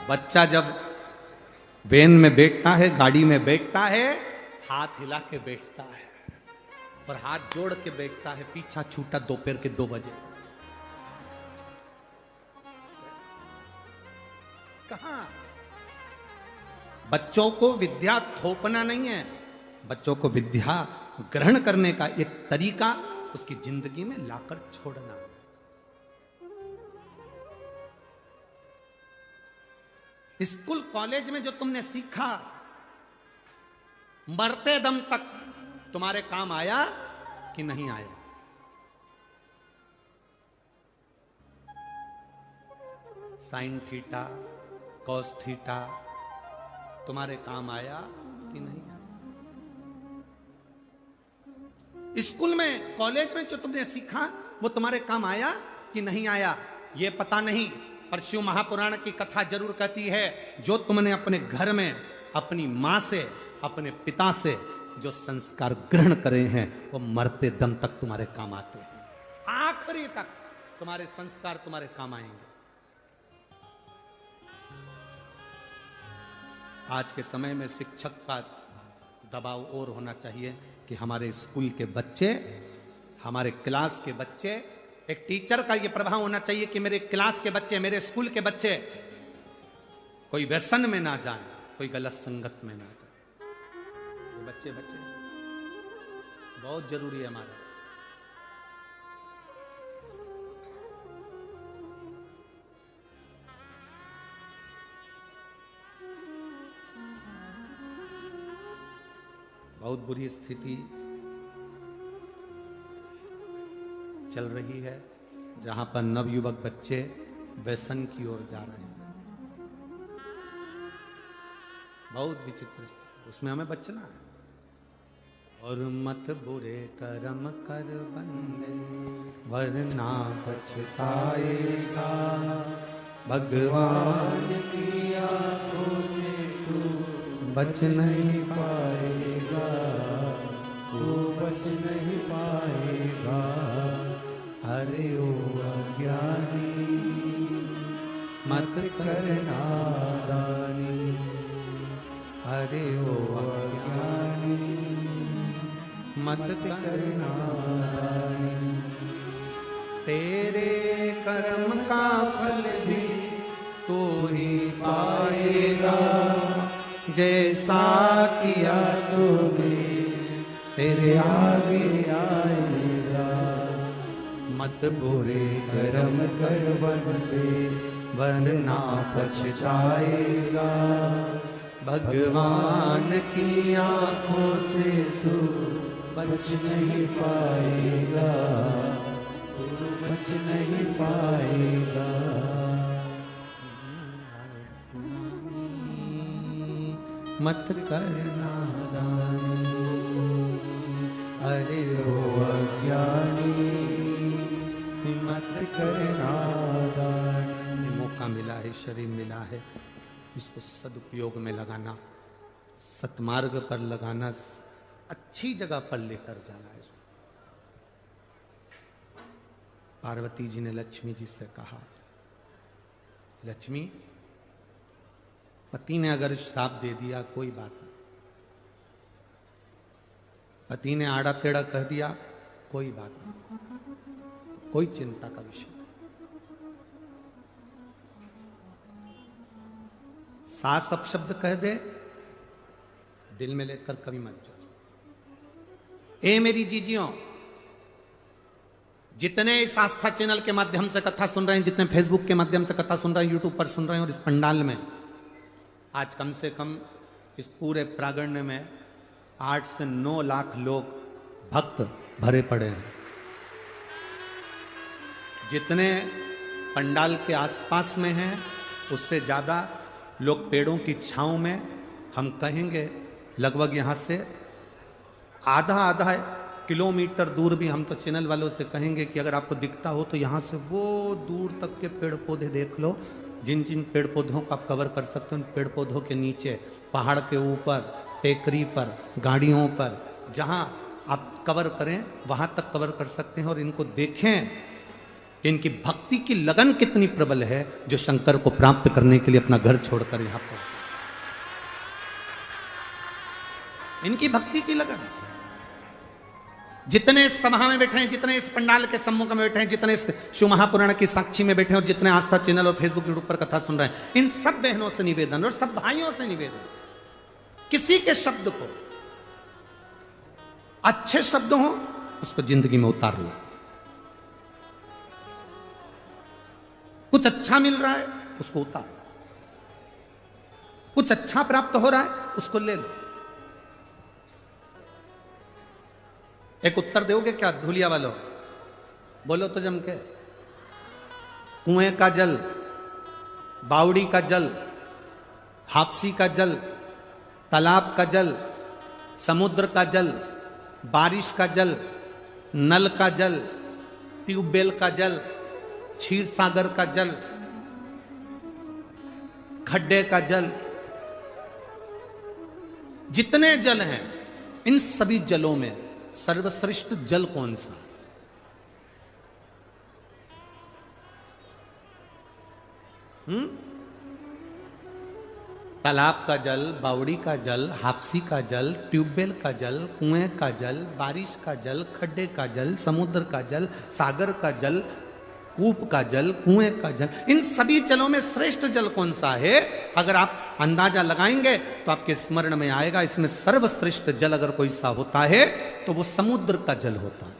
बच्चा जब वैन में बैठता है, गाड़ी में बैठता है, हाथ हिला के बैठता है और हाथ जोड़ के बैठता है, पीछा छूटा दोपहर के 2 बजे। कहां? बच्चों को विद्या थोपना नहीं है, बच्चों को विद्या ग्रहण करने का एक तरीका उसकी जिंदगी में लाकर छोड़ना है। स्कूल कॉलेज में जो तुमने सीखा मरते दम तक तुम्हारे काम आया कि नहीं आया? साइन थीटा, कॉस थीटा तुम्हारे काम आया कि नहीं आया? स्कूल में, कॉलेज में जो तुमने सीखा वो तुम्हारे काम आया कि नहीं आया ये पता नहीं, पर शिव महापुराण की कथा जरूर कहती है जो तुमने अपने घर में अपनी मां से, अपने पिता से जो संस्कार ग्रहण करे हैं वो मरते दम तक तुम्हारे काम आते हैं। आखिरी तक तुम्हारे संस्कार तुम्हारे काम आएंगे। आज के समय में शिक्षक का दबाव और होना चाहिए कि हमारे स्कूल के बच्चे, हमारे क्लास के बच्चे, एक टीचर का यह प्रभाव होना चाहिए कि मेरे क्लास के बच्चे, मेरे स्कूल के बच्चे कोई व्यसन में ना जाएं, कोई गलत संगत में ना जाएं। तो बच्चे बहुत जरूरी है हमारे। बहुत बुरी स्थिति चल रही है जहां पर नवयुवक बच्चे व्यसन की ओर जा रहे हैं। बहुत विचित्र स्थिति, उसमें हमें बचना है। और मत बुरे कर्म कर बंदे वरना पछताएगा, भगवान की आंखों से तू बच नहीं पाएगा, तू बच नहीं पाएगा। अरे ओ अज्ञानी मत कर नादानी, अरे ओ अज्ञानी मत कर नादानी। तेरे कर्म का फल भी तू ही पाएगा, जैसा किया तूने तेरे आगे आएगा। मत बुरे कर्म कर बंदे वरना पछताएगा, भगवान की आंखों से तू बच नहीं पाएगा, तू बच नहीं पाएगा। मत करना दानी, अरे ओ अज्ञानी मत करना दानी। मौका मिला है, शरीर मिला है, इसको सदुपयोग में लगाना, सतमार्ग पर लगाना, अच्छी जगह पर लेकर जाना है। पार्वती जी ने लक्ष्मी जी से कहा, लक्ष्मी पति ने अगर श्राप दे दिया कोई बात नहीं, पति ने आड़ा टेढ़ा कह दिया कोई बात नहीं, कोई चिंता का विषय नहीं। सास अपशब्द कह दे, दिल में लेकर कभी मत जाओ। ए मेरी जीजियों, जितने इस आस्था चैनल के माध्यम से कथा सुन रहे हैं, जितने फेसबुक के माध्यम से कथा सुन रहे हैं, यूट्यूब पर सुन रहे हैं, और इस पंडाल में आज कम से कम इस पूरे प्रांगण में 8 से 9 लाख लोग भक्त भरे पड़े हैं। जितने पंडाल के आसपास में हैं उससे ज़्यादा लोग पेड़ों की छांव में, हम कहेंगे लगभग यहाँ से आधा आधा किलोमीटर दूर भी हम तो चैनल वालों से कहेंगे कि अगर आपको दिखता हो तो यहाँ से वो दूर तक के पेड़ पौधे देख लो। जिन जिन पेड़ पौधों को आप कवर कर सकते हो, उन पेड़ पौधों के नीचे, पहाड़ के ऊपर, टेकरी पर, गाड़ियों पर, जहाँ आप कवर करें वहाँ तक कवर कर सकते हैं। और इनको देखें, इनकी भक्ति की लगन कितनी प्रबल है, जो शंकर को प्राप्त करने के लिए अपना घर छोड़कर यहाँ पर, इनकी भक्ति की लगन। जितने इस सभा में बैठे हैं, जितने इस पंडाल के सम्मुख में बैठे हैं, जितने इस शिव महापुराण की साक्षी में बैठे हैं, और जितने आस्था चैनल और फेसबुक यूट्यूब पर कथा सुन रहे हैं, इन सब बहनों से निवेदन और सब भाइयों से निवेदन, किसी के शब्द को, अच्छे शब्द हो उसको जिंदगी में उतार लो। कुछ अच्छा मिल रहा है उसको उतार, कुछ अच्छा प्राप्त हो रहा है उसको ले लो। एक उत्तर दोगे क्या धुलिया वालों? बोलो तो जम के। कुएं का जल, बावड़ी का जल, हापसी का जल, तालाब का जल, समुद्र का जल, बारिश का जल, नल का जल, ट्यूबवेल का जल, क्षीर सागर का जल, खड्डे का जल, जितने जल हैं, इन सभी जलों में सर्वश्रेष्ठ जल कौन सा? तालाब का जल, बावड़ी का जल, हापसी का जल, ट्यूबवेल का जल, कुएं का जल, बारिश का जल, खड्डे का जल, समुद्र का जल, सागर का जल, कूप का जल, कुएं का जल, इन सभी जलों में श्रेष्ठ जल कौन सा है? अगर आप अंदाजा लगाएंगे तो आपके स्मरण में आएगा, इसमें सर्वश्रेष्ठ जल अगर कोई सा होता है तो वो समुद्र का जल होता है।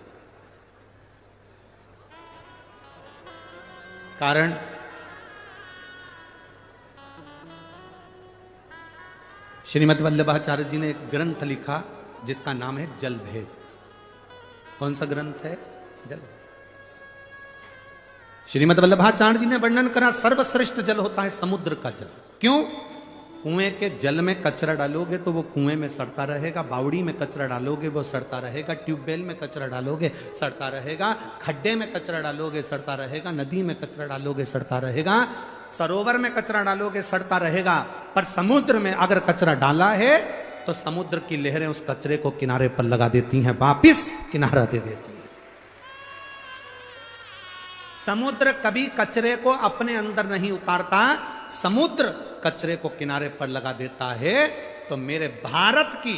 कारण श्रीमद् वल्लभाचार्य जी ने एक ग्रंथ लिखा जिसका नाम है जल भेद। कौन सा ग्रंथ है? जल। श्रीमद् वल्लभाचार्य जी ने वर्णन करा सर्वश्रेष्ठ जल होता है समुद्र का जल। क्यों? कुएं के जल में कचरा डालोगे तो वो कुएं में सड़ता रहेगा, बावड़ी में कचरा डालोगे वो सड़ता रहेगा, ट्यूबवेल में कचरा डालोगे सड़ता रहेगा, खड्डे में कचरा डालोगे सड़ता रहेगा, नदी में कचरा डालोगे सड़ता रहेगा, सरोवर में कचरा डालोगे सड़ता रहेगा। पर समुद्र में अगर कचरा डाला है तो समुद्र की लहरें उस कचरे को किनारे पर लगा देती हैं, वापिस किनारा दे देती हैं। समुद्र कभी कचरे को अपने अंदर नहीं उतारता, समुद्र कचरे को किनारे पर लगा देता है। तो मेरे भारत की,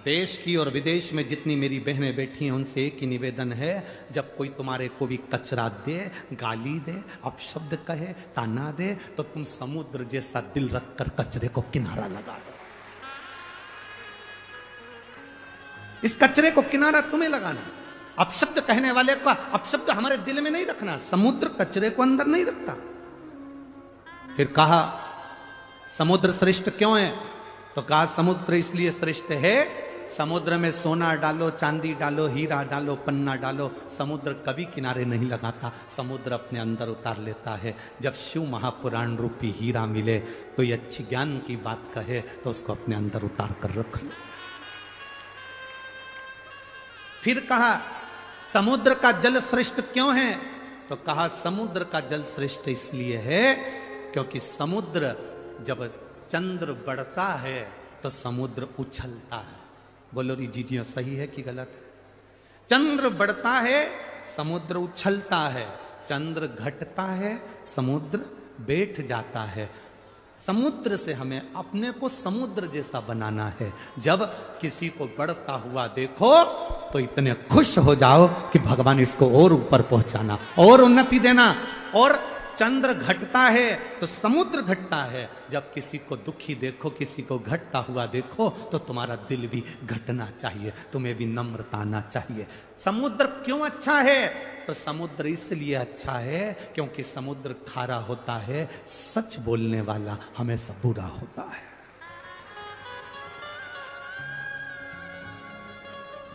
देश की और विदेश में जितनी मेरी बहनें बैठी हैं उनसे एक ही निवेदन है, जब कोई तुम्हारे को भी कचरा दे, गाली दे, अपशब्द कहे, ताना दे, तो तुम समुद्र जैसा दिल रखकर कचरे को किनारा लगा दो। इस कचरे को किनारा तुम्हें लगाना। अपशब्द कहने वाले का अपशब्द हमारे दिल में नहीं रखना, समुद्र कचरे को अंदर नहीं रखता। फिर कहा समुद्र श्रेष्ठ क्यों है? तो कहा समुद्र इसलिए श्रेष्ठ है, समुद्र में सोना डालो, चांदी डालो, हीरा डालो, पन्ना डालो, समुद्र कभी किनारे नहीं लगाता, समुद्र अपने अंदर उतार लेता है। जब शिव महापुराण रूपी हीरा मिले, कोई अच्छी ज्ञान की बात कहे तो उसको अपने अंदर उतार कर रख लो। फिर कहा समुद्र का जल श्रेष्ठ क्यों है? तो कहा समुद्र का जल श्रेष्ठ इसलिए है क्योंकि समुद्र जब चंद्र बढ़ता है तो समुद्र उछलता है। बोलो री जीजियों सही है कि गलत है? चंद्र बढ़ता है समुद्र उछलता है, चंद्र घटता है समुद्र बैठ जाता है। समुद्र से हमें अपने को समुद्र जैसा बनाना है। जब किसी को बढ़ता हुआ देखो तो इतने खुश हो जाओ कि भगवान इसको और ऊपर पहुंचाना, और उन्नति देना। और चंद्र घटता है तो समुद्र घटता है। जब किसी को दुखी देखो, किसी को घटता हुआ देखो, तो तुम्हारा दिल भी घटना चाहिए, तुम्हें भी नम्रता आना चाहिए। समुद्र क्यों अच्छा है? तो समुद्र इसलिए अच्छा है क्योंकि समुद्र खारा होता है, सच बोलने वाला हमेशा बुरा होता है।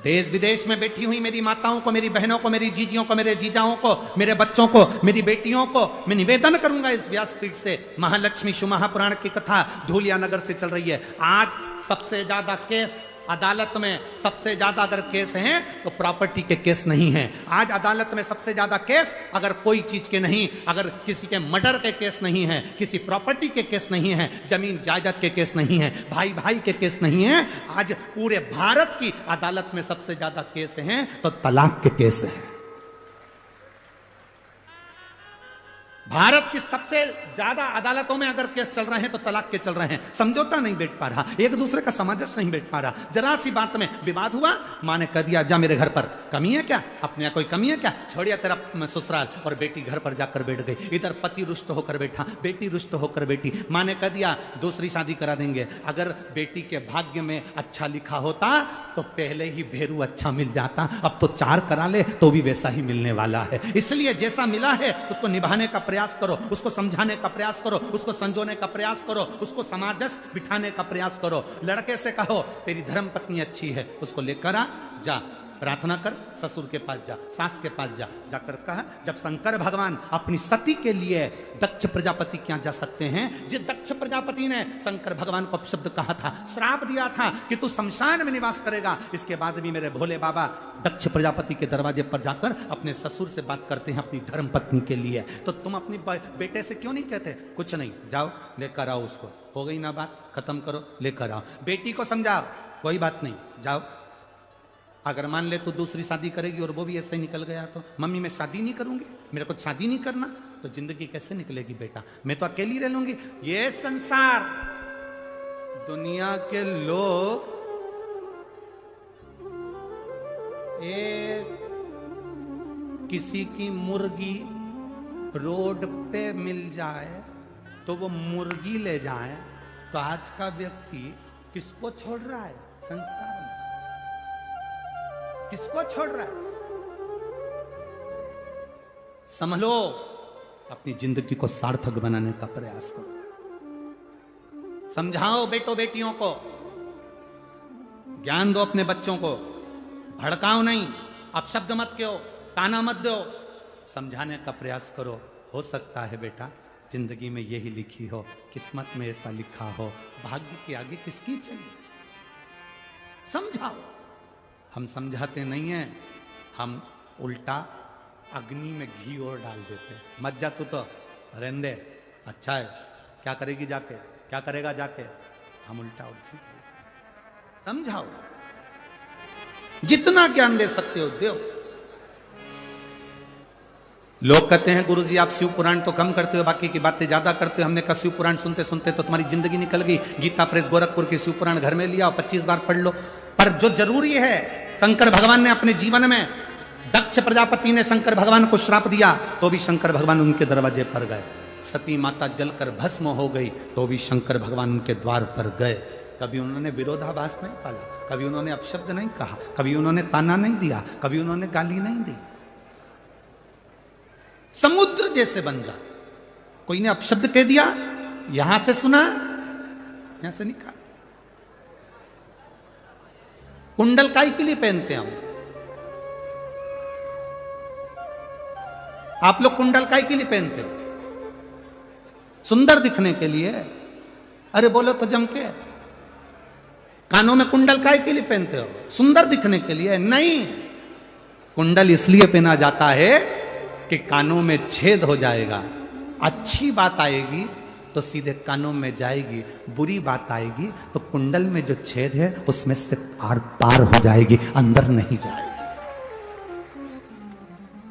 देश विदेश में बैठी हुई मेरी माताओं को, मेरी बहनों को, मेरी जीजियों को, मेरे जीजाओं को, मेरे बच्चों को, मेरी बेटियों को मैं निवेदन करूंगा इस व्यासपीठ से, महालक्ष्मी शिव महापुराण की कथा धूलिया नगर से चल रही है। आज सबसे ज्यादा केस अदालत में सबसे ज्यादा अगर केस हैं तो प्रॉपर्टी के केस नहीं हैं। आज अदालत में सबसे ज्यादा केस अगर कोई चीज के नहीं, अगर किसी के मर्डर के केस नहीं है, किसी प्रॉपर्टी के केस नहीं है, जमीन जायदाद के केस नहीं है, भाई भाई के केस नहीं है, आज पूरे भारत की अदालत में सबसे ज्यादा केस हैं तो तलाक के केस हैं। भारत की सबसे ज्यादा अदालतों में अगर केस चल रहे हैं तो तलाक के चल रहे हैं। समझौता नहीं बैठ पा रहा, एक दूसरे का सामंजस्य नहीं बैठ पा रहा। जरा सी बात में विवाद हुआ, मां ने कह दिया जा मेरे घर पर, कमी है क्या, अपने यहाँ कोई कमी है क्या, छोड़िया तेरा ससुराल, और बेटी घर पर जाकर बैठ गई। इधर पति रुष्ट होकर बैठा, बेटी रुष्ट होकर बैठी। मां ने कह दिया दूसरी शादी करा देंगे। अगर बेटी के भाग्य में अच्छा लिखा होता तो पहले ही भेरू अच्छा मिल जाता, अब तो 4 करा ले तो भी वैसा ही मिलने वाला है। इसलिए जैसा मिला है उसको निभाने का प्रयास करो, उसको समझाने का प्रयास करो, उसको संजोने का प्रयास करो, उसको सामंजस्य बिठाने का प्रयास करो। लड़के से कहो तेरी धर्म पत्नी अच्छी है, उसको लेकर आ, जा प्रार्थना कर, ससुर के पास जा, सास के पास जा, जाकर कहा। जब शंकर भगवान अपनी सती के लिए दक्ष प्रजापति क्या जा सकते हैं, जिस दक्ष प्रजापति ने शंकर भगवान को अपशब्द कहा था, श्राप दिया था कि तू शमशान में निवास करेगा, इसके बाद भी मेरे भोले बाबा दक्ष प्रजापति के दरवाजे पर जाकर अपने ससुर से बात करते हैं अपनी धर्म पत्नी के लिए। तो तुम अपनी बेटे से क्यों नहीं कहते कुछ नहीं, जाओ लेकर आओ उसको, हो गई ना बात, खत्म करो, लेकर आओ। बेटी को समझाओ कोई बात नहीं, जाओ। अगर मान ले तो दूसरी शादी करेगी और वो भी ऐसे ही निकल गया तो मम्मी मैं शादी नहीं करूंगी, मेरे को शादी नहीं करना, तो जिंदगी कैसे निकलेगी बेटा, मैं तो अकेली रह लूंगी। ये संसार, दुनिया के लोग एक किसी की मुर्गी रोड पे मिल जाए तो वो मुर्गी ले जाए, तो आज का व्यक्ति किसको छोड़ रहा है संसार में, किसको छोड़ रहा है? संभलो, अपनी जिंदगी को सार्थक बनाने का प्रयास करो। समझाओ बेटों बेटियों को, ज्ञान दो अपने बच्चों को, भड़काओ नहीं, अपशब्द मत कहो, ताना मत दो, समझाने का प्रयास करो। हो सकता है बेटा जिंदगी में यही लिखी हो, किस्मत में ऐसा लिखा हो, भाग्य के आगे किसकी चली। समझाओ। हम समझाते नहीं हैं, हम उल्टा अग्नि में घी और डाल देते। मत जा तू तो रहने दे, अच्छा है, क्या करेगी जाके, क्या करेगा जाके, हम उल्टा और घी। समझाओ, जितना ज्ञान दे सकते हो दो। लोग कहते हैं गुरुजी आप शिव पुराण तो कम करते हो, बाकी की बातें ज्यादा करते हो। हमने कहा शिव पुराण सुनते सुनते तो तुम्हारी जिंदगी निकल गई। गीता प्रेस गोरखपुर के शिव पुराण घर में लिया और 25 बार पढ़ लो। पर जो जरूरी है, शंकर भगवान ने अपने जीवन में, दक्ष प्रजापति ने शंकर भगवान को श्राप दिया तो भी शंकर भगवान उनके दरवाजे पर गए। सती माता जलकर भस्म हो गई तो भी शंकर भगवान उनके द्वार पर गए। कभी उन्होंने विरोधाभास नहीं पाला, कभी उन्होंने अपशब्द नहीं कहा, कभी उन्होंने ताना नहीं दिया, कभी उन्होंने गाली नहीं दी। समुद्र जैसे बन जा, कोई ने अपशब्द कह दिया, यहां से सुना, यहां से निकाल। कुंडल काई के लिए पहनते हैं हम? आप लोग कुंडल काई के लिए पहनते हो? सुंदर दिखने के लिए। अरे बोलो तो जम के। कानों में कुंडल काई के लिए पहनते हो? सुंदर दिखने के लिए नहीं। कुंडल इसलिए पहना जाता है कि कानों में छेद हो जाएगा, अच्छी बात आएगी तो सीधे कानों में जाएगी, बुरी बात आएगी तो कुंडल में जो छेद है उसमें से आर पार हो जाएगी, अंदर नहीं जाएगी।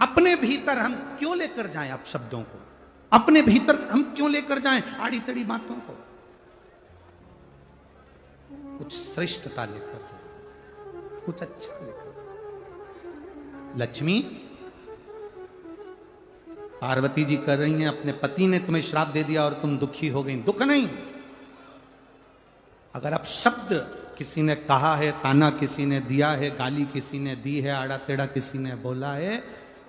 अपने भीतर हम क्यों लेकर जाएं अपशब्दों को? अपने भीतर हम क्यों लेकर जाएं आड़ी तड़ी बातों को? कुछ श्रेष्ठता लेकर जाए, कुछ अच्छा लेकर जाए। लक्ष्मी, पार्वती जी कर रही हैं, अपने पति ने तुम्हें श्राप दे दिया और तुम दुखी हो गई। दुख नहीं, अगर अब शब्द किसी ने कहा है, ताना किसी ने दिया है, गाली किसी ने दी है, आड़ा टेढ़ा किसी ने बोला है,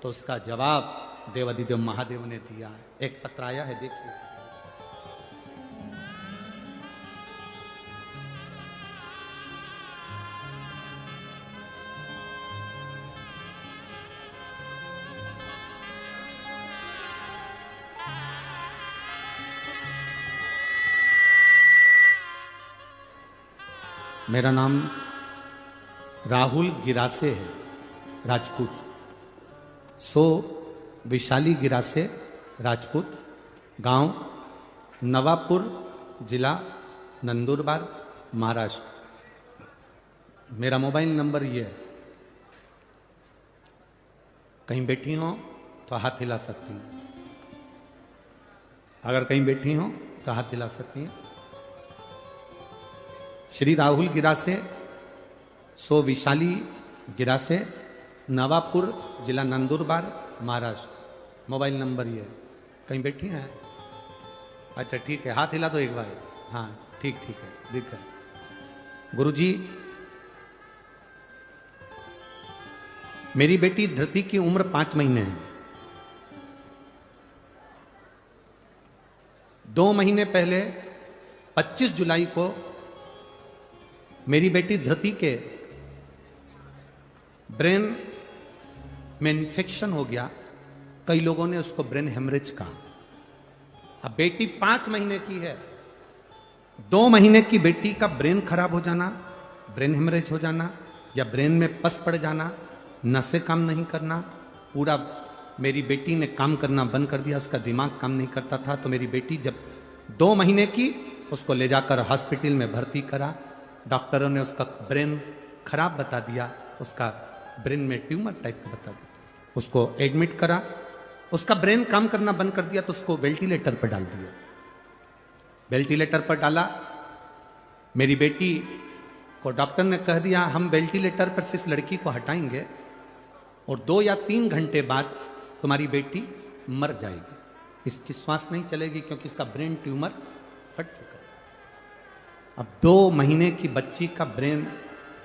तो उसका जवाब देवाधिदेव महादेव ने दिया है। एक पत्र आया है, देखिए। मेरा नाम राहुल गिरासे है, राजपूत। सो विशाली गिरासे, राजपूत। गांव नवापुर, जिला नंदुरबार, महाराष्ट्र। मेरा मोबाइल नंबर ये है, कहीं बैठी हो तो हाथ हिला सकती हैं। अगर कहीं बैठी हो तो हाथ हिला सकती हैं। श्री राहुल गिरासे, सो विशाली गिरासे, नवापुर, जिला नंदुरबार, महाराष्ट्र। मोबाइल नंबर ये है। कहीं बैठी हैं? अच्छा ठीक है, हाथ हिला दो एक बार। हाँ ठीक ठीक है, दिख है। गुरुजी, मेरी बेटी धृति की उम्र 5 महीने है। 2 महीने पहले 25 जुलाई को मेरी बेटी धृति के ब्रेन में इन्फेक्शन हो गया। कई लोगों ने उसको ब्रेन हेमरेज कहा। अब बेटी 5 महीने की है, 2 महीने की बेटी का ब्रेन खराब हो जाना, ब्रेन हेमरेज हो जाना, या ब्रेन में पस पड़ जाना, नसें काम नहीं करना, पूरा मेरी बेटी ने काम करना बंद कर दिया, उसका दिमाग काम नहीं करता था। तो मेरी बेटी जब 2 महीने की, उसको ले जाकर हॉस्पिटल में भर्ती करा। डॉक्टरों ने उसका ब्रेन खराब बता दिया, उसका ब्रेन में ट्यूमर टाइप का बता दिया। उसको एडमिट करा, उसका ब्रेन काम करना बंद कर दिया, तो उसको वेंटिलेटर पर डाल दिया। वेंटिलेटर पर डाला। मेरी बेटी को डॉक्टर ने कह दिया, हम वेंटिलेटर पर से इस लड़की को हटाएंगे और 2 या 3 घंटे बाद तुम्हारी बेटी मर जाएगी, इसकी श्वास नहीं चलेगी, क्योंकि इसका ब्रेन ट्यूमर फट चुका है। अब 2 महीने की बच्ची का ब्रेन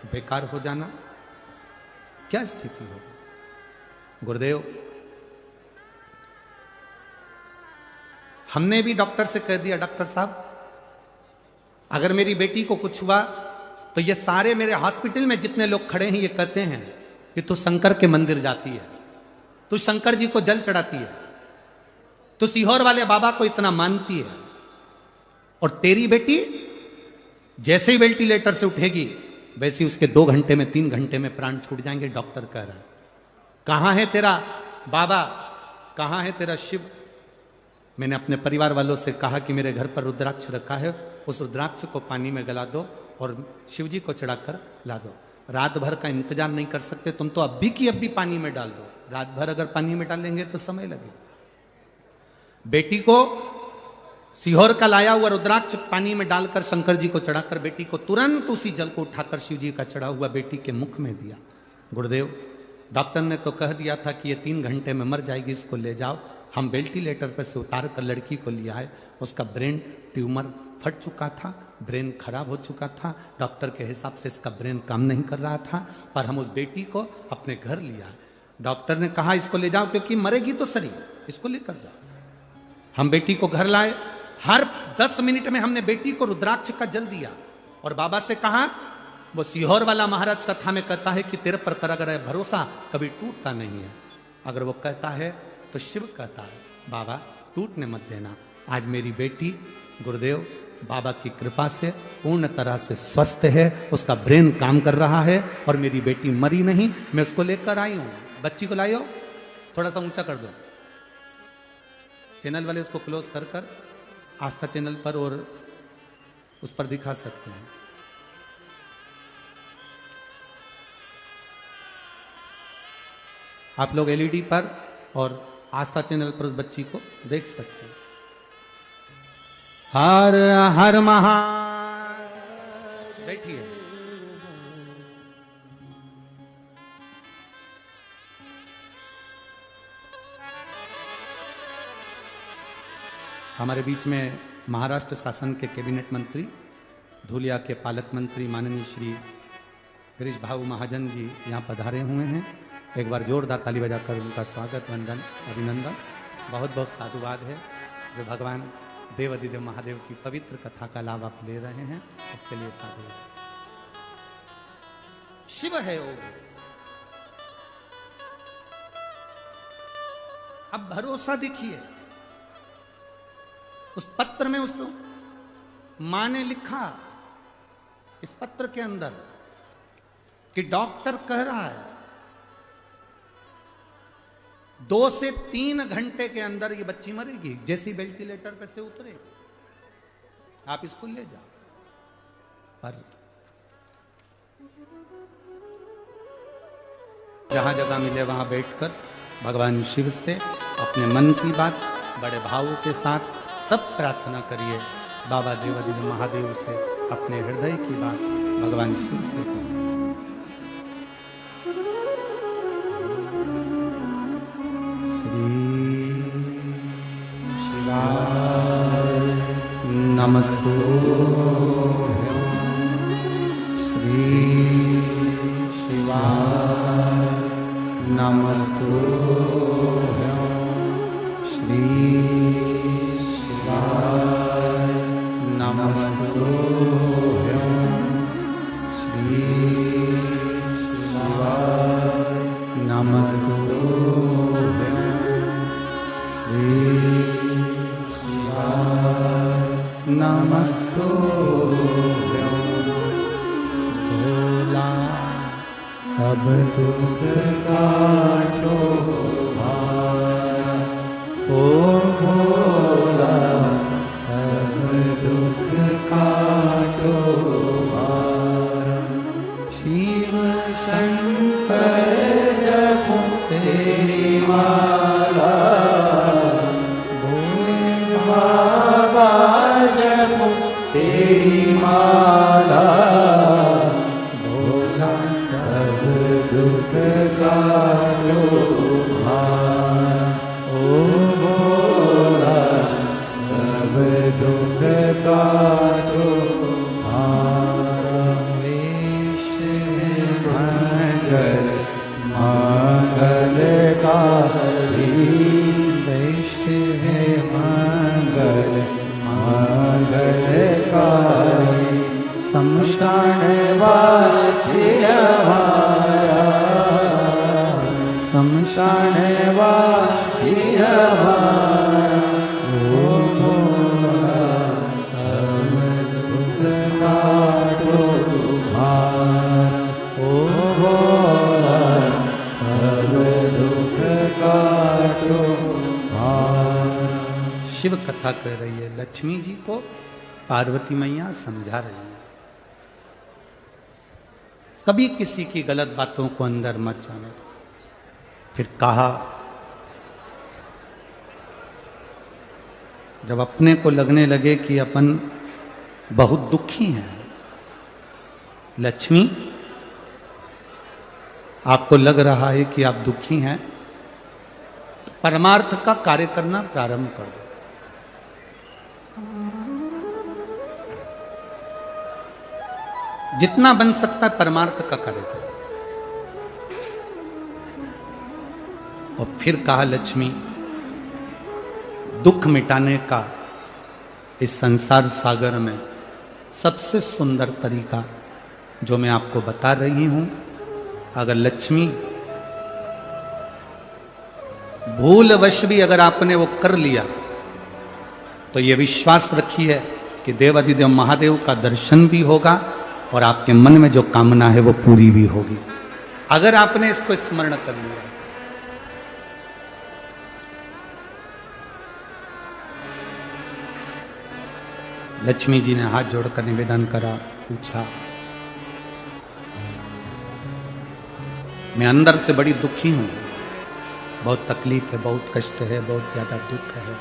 बेकार हो जाना, क्या स्थिति होगी? गुरुदेव, हमने भी डॉक्टर से कह दिया, डॉक्टर साहब अगर मेरी बेटी को कुछ हुआ तो ये सारे मेरे हॉस्पिटल में जितने लोग खड़े हैं ये कहते हैं कि तू शंकर के मंदिर जाती है, तू शंकर जी को जल चढ़ाती है, तू सीहोर वाले बाबा को इतना मानती है, और तेरी बेटी जैसे ही वेंटिलेटर से उठेगी वैसे ही उसके 2 घंटे में 3 घंटे में प्राण छूट जाएंगे। डॉक्टर कह रहा है, कहां है तेरा बाबा, कहां है तेरा शिव? मैंने अपने परिवार वालों से कहा कि मेरे घर पर रुद्राक्ष रखा है, उस रुद्राक्ष को पानी में गला दो और शिव जी को चढ़ाकर ला दो। रात भर का इंतजार नहीं कर सकते तुम तो अभी की अभी पानी में डाल दो। रात भर अगर पानी में डालेंगे तो समय लगेगा। बेटी को सीहोर का लाया हुआ रुद्राक्ष पानी में डालकर शंकर जी को चढ़ाकर बेटी को तुरंत उसी जल को उठाकर शिव जी का चढ़ा हुआ बेटी के मुख में दिया। गुरुदेव, डॉक्टर ने तो कह दिया था कि ये 3 घंटे में मर जाएगी, इसको ले जाओ। हम वेंटिलेटर पर से उतार कर लड़की को ले आए। उसका ब्रेन ट्यूमर फट चुका था, ब्रेन खराब हो चुका था। डॉक्टर के हिसाब से इसका ब्रेन काम नहीं कर रहा था, पर हम उस बेटी को अपने घर लिया। डॉक्टर ने कहा इसको ले जाओ, क्योंकि मरेगी तो सही, इसको लेकर जाओ। हम बेटी को घर लाए। हर 10 मिनट में हमने बेटी को रुद्राक्ष का जल दिया और बाबा से कहा, वो सीहोर वाला महाराज कथा में कहता है कि तेरे पर कर अगर है भरोसा कभी टूटता नहीं है। अगर वो कहता है तो शिव कहता है, बाबा टूटने मत देना। आज मेरी बेटी गुरुदेव बाबा की कृपा से पूर्ण तरह से स्वस्थ है, उसका ब्रेन काम कर रहा है और मेरी बेटी मरी नहीं। मैं उसको लेकर आई हूं। बच्ची को लाई हो, थोड़ा सा ऊंचा कर दो। चैनल वाले उसको क्लोज कर कर आस्था चैनल पर और उस पर दिखा सकते हैं। आप लोग एलईडी पर और आस्था चैनल पर उस बच्ची को देख सकते हैं। हर हर महा बैठिए। हमारे बीच में महाराष्ट्र शासन के कैबिनेट मंत्री, धुलिया के पालक मंत्री माननीय श्री गिरीश भाऊ महाजन जी यहाँ पधारे हुए हैं। एक बार जोरदार ताली बजाकर उनका स्वागत, वंदन, अभिनंदन। बहुत बहुत साधुवाद है जो भगवान देवाधिदेव महादेव की पवित्र कथा का लाभ आप ले रहे हैं, उसके लिए साधुवाद। शिव है वो। अब भरोसा देखिए, उस पत्र में उस मां ने लिखा, इस पत्र के अंदर कि डॉक्टर कह रहा है 2 से 3 घंटे के अंदर ये बच्ची मरेगी, जैसी वेंटिलेटर पे से उतरे आप इसको ले जाओ। पर जहां जगह मिले वहां बैठकर भगवान शिव से अपने मन की बात बड़े भावों के साथ सब प्रार्थना करिए। बाबा देवादिदेव महादेव से अपने हृदय की बात भगवान शिव से करिए। नमस्तुभ्यं श्री शिवाय नमस्तुभ्यं श्री शिवाय नमस्तुभ्यं श्री शिवाय नमस्तुभ्यं श्री नमस्तुभ्यं भोला सब दुख काटो भार, ओ भोला सब दुख काटो भार। शिव शंकर जपो तेरी माला, भोले बाबा जपो तेरी माला, भोला सब दुख काटो भार, ओ भोला सब दुख काटो भार। वेश मंगल मंगलकारी, वेश मंगल मंगलकारी, शमशान वासी हमारा, शमशान वासी हमारा, ओ भोला सब दुख काटो भार, ओ भोला सब दुख काटो भार। शिव कथा कह रही है, लक्ष्मी जी को पार्वती मैया समझा रही है। कभी किसी की गलत बातों को अंदर मत जाने दो। फिर कहा, जब अपने को लगने लगे कि अपन बहुत दुखी हैं, लक्ष्मी आपको लग रहा है कि आप दुखी हैं, परमार्थ का कार्य करना प्रारंभ कर दो। जितना बन सकता है परमार्थ का कार्य करो। और फिर कहा, लक्ष्मी दुख मिटाने का इस संसार सागर में सबसे सुंदर तरीका जो मैं आपको बता रही हूं, अगर लक्ष्मी भूलवश भी अगर आपने वो कर लिया तो ये विश्वास रखिए कि देवादिदेव महादेव का दर्शन भी होगा और आपके मन में जो कामना है वो पूरी भी होगी, अगर आपने इसको स्मरण कर लिया। लक्ष्मी जी ने हाथ जोड़कर निवेदन करा, पूछा, मैं अंदर से बड़ी दुखी हूं, बहुत तकलीफ है, बहुत कष्ट है, बहुत ज्यादा दुख है,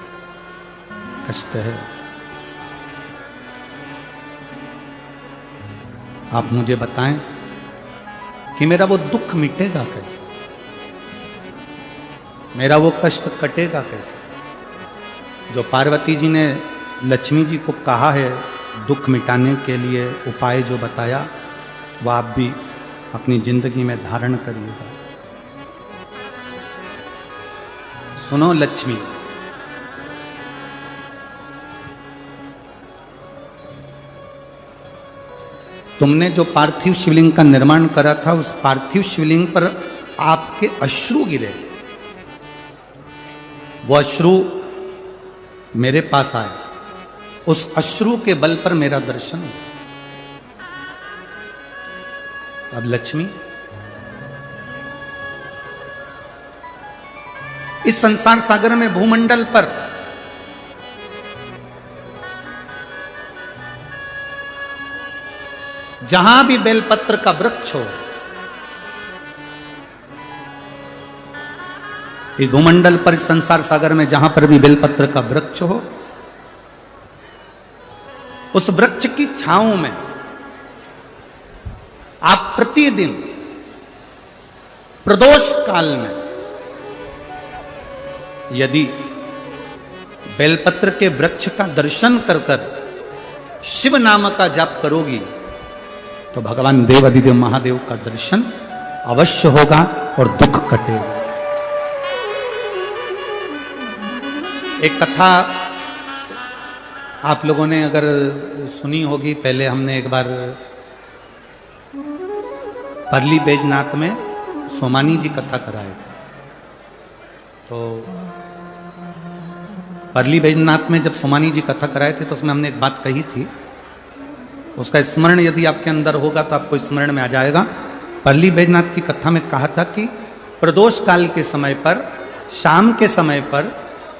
कष्ट है। आप मुझे बताएं कि मेरा वो दुख मिटेगा कैसे, मेरा वो कष्ट कटेगा कैसे। जो पार्वती जी ने लक्ष्मी जी को कहा है दुख मिटाने के लिए उपाय जो बताया, वो आप भी अपनी जिंदगी में धारण करिएगा। सुनो लक्ष्मी, तुमने जो पार्थिव शिवलिंग का निर्माण करा था, उस पार्थिव शिवलिंग पर आपके अश्रु गिरे, वो अश्रु मेरे पास आए, उस अश्रु के बल पर मेरा दर्शन हुआ। अब लक्ष्मी इस संसार सागर में भूमंडल पर जहां भी बेलपत्र का वृक्ष हो, इस भूमंडल पर, इस संसार सागर में जहां पर भी बेलपत्र का वृक्ष हो, उस वृक्ष की छांव में आप प्रतिदिन प्रदोष काल में यदि बेलपत्र के वृक्ष का दर्शन कर कर शिव नाम का जाप करोगी तो भगवान देवाधिदेव महादेव का दर्शन अवश्य होगा और दुख कटेगा। एक कथा आप लोगों ने अगर सुनी होगी, पहले हमने एक बार परली बैजनाथ में सोमानी जी कथा कराए थे। तो परली बैजनाथ में जब सोमानी जी कथा कराए थे तो उसमें हमने एक बात कही थी, उसका स्मरण यदि आपके अंदर होगा तो आपको स्मरण में आ जाएगा। परली बैजनाथ की कथा में कहा था कि प्रदोष काल के समय पर, शाम के समय पर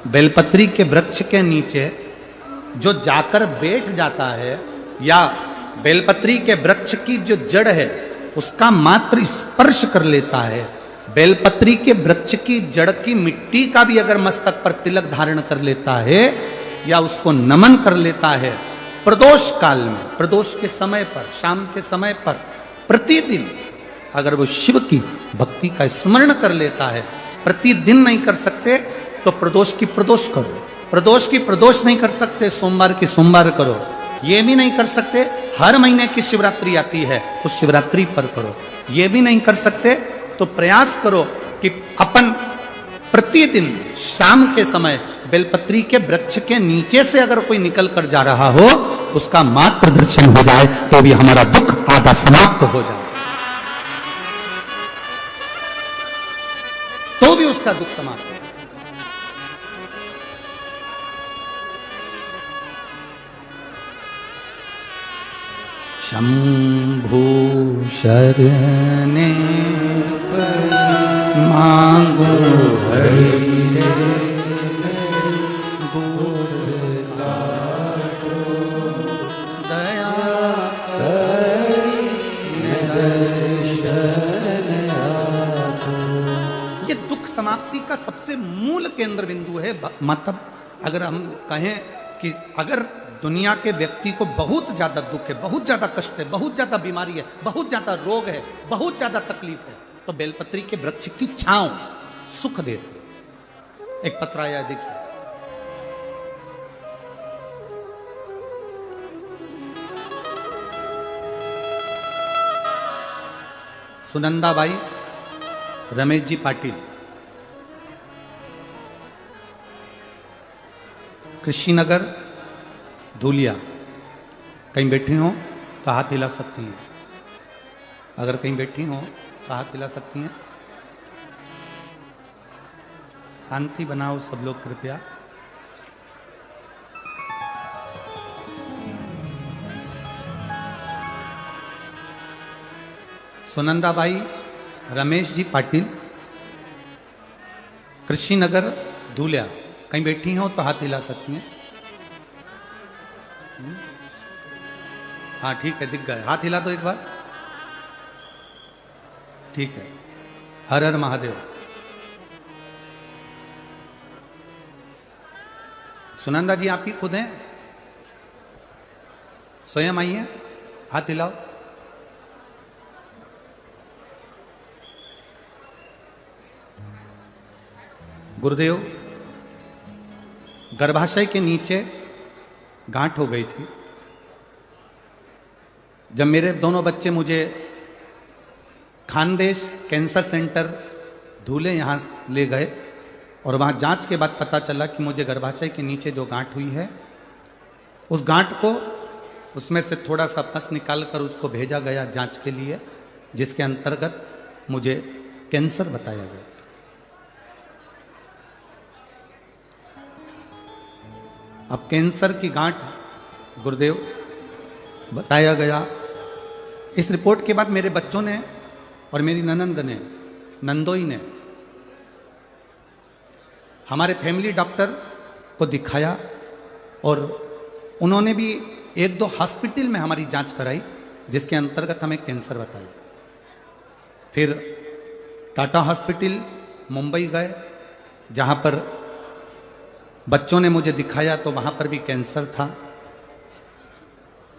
बेलपत्री के वृक्ष के नीचे जो जाकर बैठ जाता है या बेलपत्री के वृक्ष की जो जड़ है उसका मात्र स्पर्श कर लेता है, बेलपत्री के वृक्ष की जड़ की मिट्टी का भी अगर मस्तक पर तिलक धारण कर लेता है या उसको नमन कर लेता है, प्रदोष काल में, प्रदोष के समय पर, शाम के समय पर प्रतिदिन अगर वो शिव की भक्ति का स्मरण कर लेता है, प्रतिदिन नहीं कर सकते तो प्रदोष की प्रदोष करो, प्रदोष की प्रदोष नहीं कर सकते सोमवार की सोमवार करो, ये भी नहीं कर सकते हर महीने की शिवरात्रि आती है उस शिवरात्रि पर करो, ये भी नहीं कर सकते तो प्रयास करो कि अपन प्रतिदिन शाम के समय बेलपत्री के वृक्ष के नीचे से अगर कोई निकल कर जा रहा हो उसका मात्र दर्शन हो जाए तो भी हमारा दुख आधा समाप्त हो जाए, तो भी उसका दुख समाप्त हो। शंभु शरणे मांगो हरि दया ये दुख समाप्ति का सबसे मूल केंद्र बिंदु है। मतलब अगर हम कहें कि अगर दुनिया के व्यक्ति को बहुत ज्यादा दुख है, बहुत ज्यादा कष्ट है, बहुत ज्यादा बीमारी है, बहुत ज्यादा रोग है, बहुत ज्यादा तकलीफ है, तो बेलपत्री के वृक्ष की छांव सुख देती है। एक पत्र आया देखिए, सुनंदाबाई रमेश जी पाटिल, कृषिनगर धूलिया, कहीं बैठी हो तो हाथ हिला सकती हैं, अगर कहीं बैठी हो तो हाथ हिला सकती हैं। शांति बनाओ सब लोग कृपया। सुनंदाबाई रमेश जी पाटिल, कृषिनगर धूलिया, कहीं बैठी हो तो हाथ हिला सकती हैं। हाँ ठीक है, दिख गए, हाथ हिला दो एक बार। ठीक है, हर हर महादेव। सुनंदा जी आप ही खुद हैं, स्वयं आई हैं, हाथ हिलाओ। गुरुदेव, गर्भाशय के नीचे गांठ हो गई थी। जब मेरे दोनों बच्चे मुझे खानदेश कैंसर सेंटर धूले यहाँ ले गए और वहाँ जांच के बाद पता चला कि मुझे गर्भाशय के नीचे जो गांठ हुई है, उस गांठ को, उसमें से थोड़ा सा पस निकाल कर उसको भेजा गया जांच के लिए, जिसके अंतर्गत मुझे कैंसर बताया गया। अब कैंसर की गांठ गुरुदेव बताया गया। इस रिपोर्ट के बाद मेरे बच्चों ने और मेरी ननंद ने, नंदोई ने हमारे फैमिली डॉक्टर को दिखाया और उन्होंने भी 1-2 हॉस्पिटल में हमारी जांच कराई, जिसके अंतर्गत हमें कैंसर बताया। फिर टाटा हॉस्पिटल मुंबई गए, जहां पर बच्चों ने मुझे दिखाया तो वहां पर भी कैंसर था।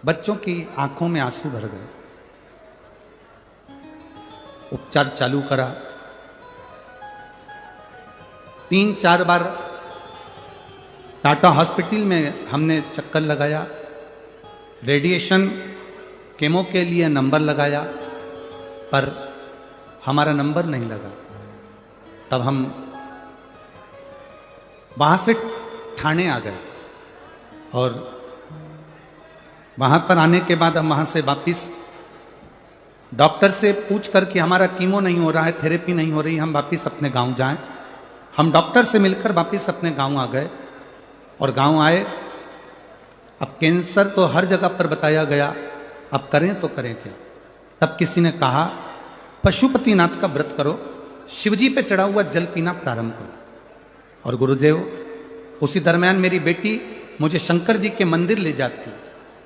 बच्चों की आंखों में आंसू भर गए। उपचार चालू करा, 3-4 बार टाटा हॉस्पिटल में हमने चक्कर लगाया, रेडिएशन केमो के लिए नंबर लगाया, पर हमारा नंबर नहीं लगा। तब हम वहां से ठाणे आ गए और वहां पर आने के बाद हम वहां से वापिस डॉक्टर से पूछ कर कि हमारा कीमो नहीं हो रहा है, थेरेपी नहीं हो रही, हम वापिस अपने गांव जाएं। हम डॉक्टर से मिलकर वापिस अपने गांव आ गए और गांव आए। अब कैंसर तो हर जगह पर बताया गया, अब करें तो करें क्या। तब किसी ने कहा पशुपतिनाथ का व्रत करो, शिवजी पे चढ़ा हुआ जल पीना प्रारंभ करो। और गुरुदेव उसी दरमियान मेरी बेटी मुझे शंकर जी के मंदिर ले जाती,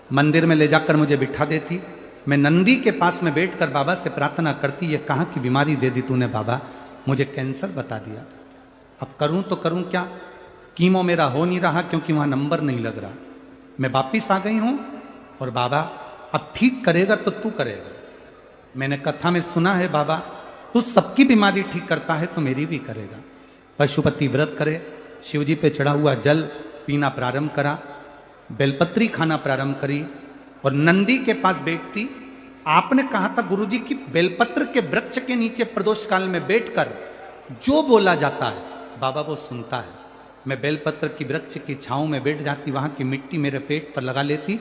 मंदिर में ले जाकर मुझे बिठा देती। मैं नंदी के पास में बैठकर बाबा से प्रार्थना करती, ये कहाँ की बीमारी दे दी तूने बाबा, मुझे कैंसर बता दिया, अब करूं तो करूं क्या। कीमो मेरा हो नहीं रहा क्योंकि वहां नंबर नहीं लग रहा। मैं वापिस आ गई हूं और बाबा अब ठीक करेगा तो तू करेगा। मैंने कथा में सुना है बाबा तू सबकी बीमारी ठीक करता है तो मेरी भी करेगा। पशुपति व्रत करे, शिवजी पे चढ़ा हुआ जल पीना प्रारंभ करा, बेलपत्री खाना प्रारंभ करी और नंदी के पास बैठती। आपने कहा था गुरुजी की बेलपत्र के वृक्ष के नीचे प्रदोष काल में बैठकर जो बोला जाता है बाबा वो सुनता है। मैं बेलपत्र की वृक्ष की छांव में बैठ जाती, वहां की मिट्टी मेरे पेट पर लगा लेती,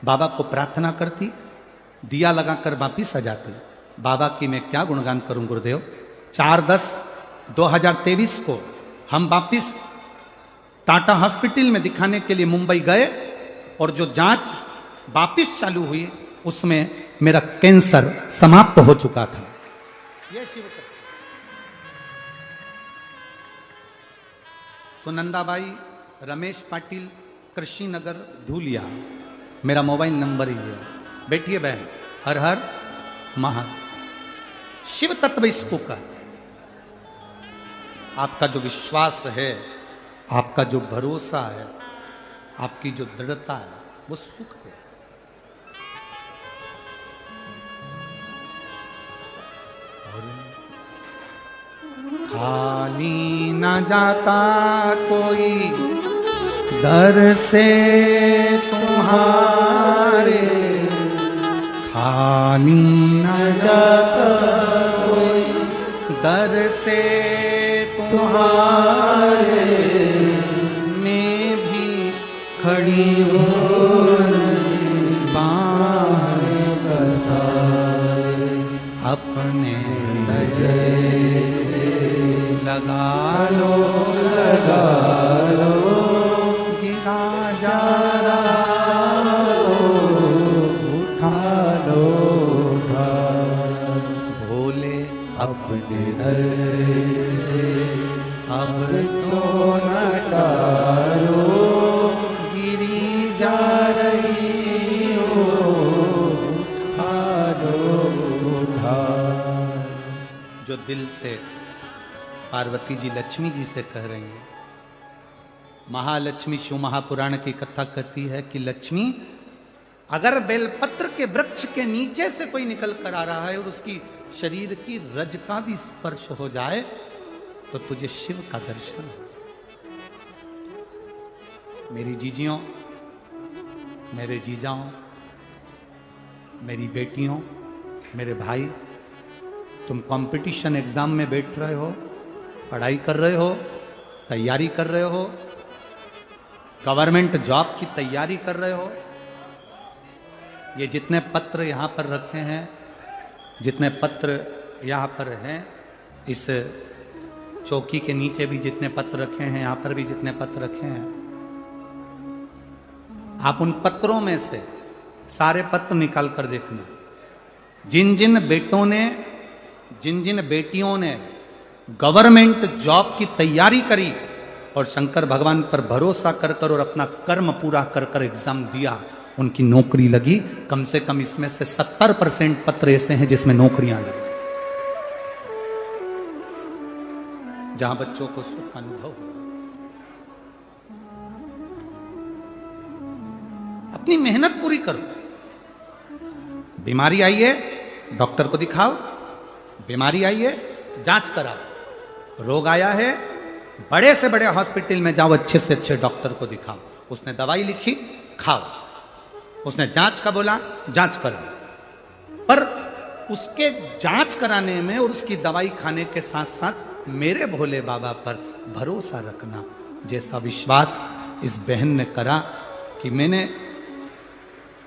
बाबा को प्रार्थना करती, दिया लगाकर वापिस आ जाती। बाबा की मैं क्या गुणगान करूं गुरुदेव। 4/10/2023 को हम वापिस टाटा हॉस्पिटल में दिखाने के लिए मुंबई गए और जो जांच वापिस चालू हुई उसमें मेरा कैंसर समाप्त हो चुका था। यह शिव सुनंदाबाई रमेश पाटिल, कृषि नगर, धूलिया, मेरा मोबाइल नंबर ही है। बैठिए बहन, हर हर महा शिव तत्व इसको का। आपका जो विश्वास है, आपका जो भरोसा है, आपकी जो दृढ़ता है वो सुख है। खाली न जाता कोई दर से तुम्हारे, खाली न जाता कोई दर से तुम्हारे, मैं भी खड़ी हूँ बाहें पसारे, अपने गले से लगा लो गिरा जा रहा उठा लो भोले अपने दर से अब तो न टालो, गिरी जा रही हो उठा लो। जो दिल से पार्वती जी लक्ष्मी जी से कह रही हैं, महालक्ष्मी शिव महापुराण की कथा कहती है कि लक्ष्मी अगर बेलपत्र के वृक्ष के नीचे से कोई निकल कर आ रहा है और उसकी शरीर की रज का भी स्पर्श हो जाए तो तुझे शिव का दर्शन हो। मेरी जीजियों, मेरे जीजाओं, मेरी बेटियों, मेरे भाई, तुम कंपटीशन एग्जाम में बैठ रहे हो, पढ़ाई कर रहे हो, तैयारी कर रहे हो, गवर्नमेंट जॉब की तैयारी कर रहे हो। ये जितने पत्र यहाँ पर रखे हैं, जितने पत्र यहाँ पर हैं, इस चौकी के नीचे भी जितने पत्र रखे हैं, यहाँ पर भी जितने पत्र रखे हैं, आप उन पत्रों में से सारे पत्र निकाल कर देखना। जिन जिन बेटों ने, जिन जिन बेटियों ने गवर्नमेंट जॉब की तैयारी करी और शंकर भगवान पर भरोसा कर कर और अपना कर्म पूरा कर कर एग्जाम दिया, उनकी नौकरी लगी। कम से कम इसमें से 70% पत्र ऐसे हैं जिसमें नौकरियां लगी, जहां बच्चों को सुख का अनुभव हो। अपनी मेहनत पूरी करो। बीमारी आई है, डॉक्टर को दिखाओ। बीमारी आई है, जांच कराओ। रोग आया है, बड़े से बड़े हॉस्पिटल में जाओ, अच्छे से अच्छे डॉक्टर को दिखाओ। उसने दवाई लिखी, खाओ। उसने जांच का बोला, जांच करो। पर उसके जांच कराने में और उसकी दवाई खाने के साथ साथ मेरे भोले बाबा पर भरोसा रखना। जैसा विश्वास इस बहन ने करा कि मैंने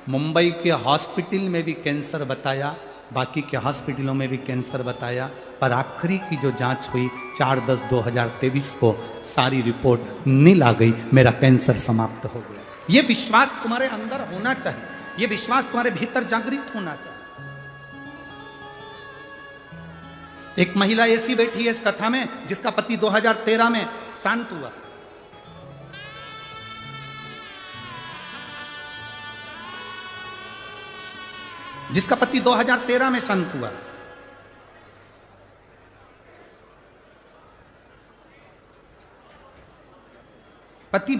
मुंबई के हॉस्पिटल में भी कैंसर बताया, बाकी के हॉस्पिटलों में भी कैंसर बताया, पर आखिरी की जो जांच हुई 4/10/2023 को सारी रिपोर्ट नील आ गई, मेरा कैंसर समाप्त हो गया। ये विश्वास तुम्हारे अंदर होना चाहिए, ये विश्वास तुम्हारे भीतर जागृत होना चाहिए। एक महिला ऐसी बैठी है इस कथा में जिसका पति 2013 में शांत हुआ। जिसका पति 2013 में शांत हुआ। पति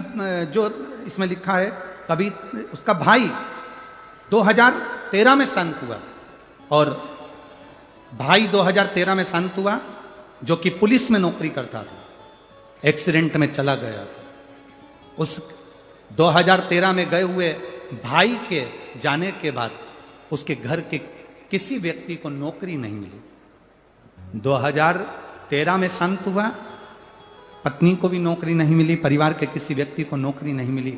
जो इसमें लिखा है, कभी उसका भाई 2013 में शांत हुआ और भाई 2013 में शांत हुआ, जो कि पुलिस में नौकरी करता था, एक्सीडेंट में चला गया था। उस 2013 में गए हुए भाई के जाने के बाद उसके घर के किसी व्यक्ति को नौकरी नहीं मिली। 2013 में शांत हुआ, पत्नी को भी नौकरी नहीं मिली, परिवार के किसी व्यक्ति को नौकरी नहीं मिली।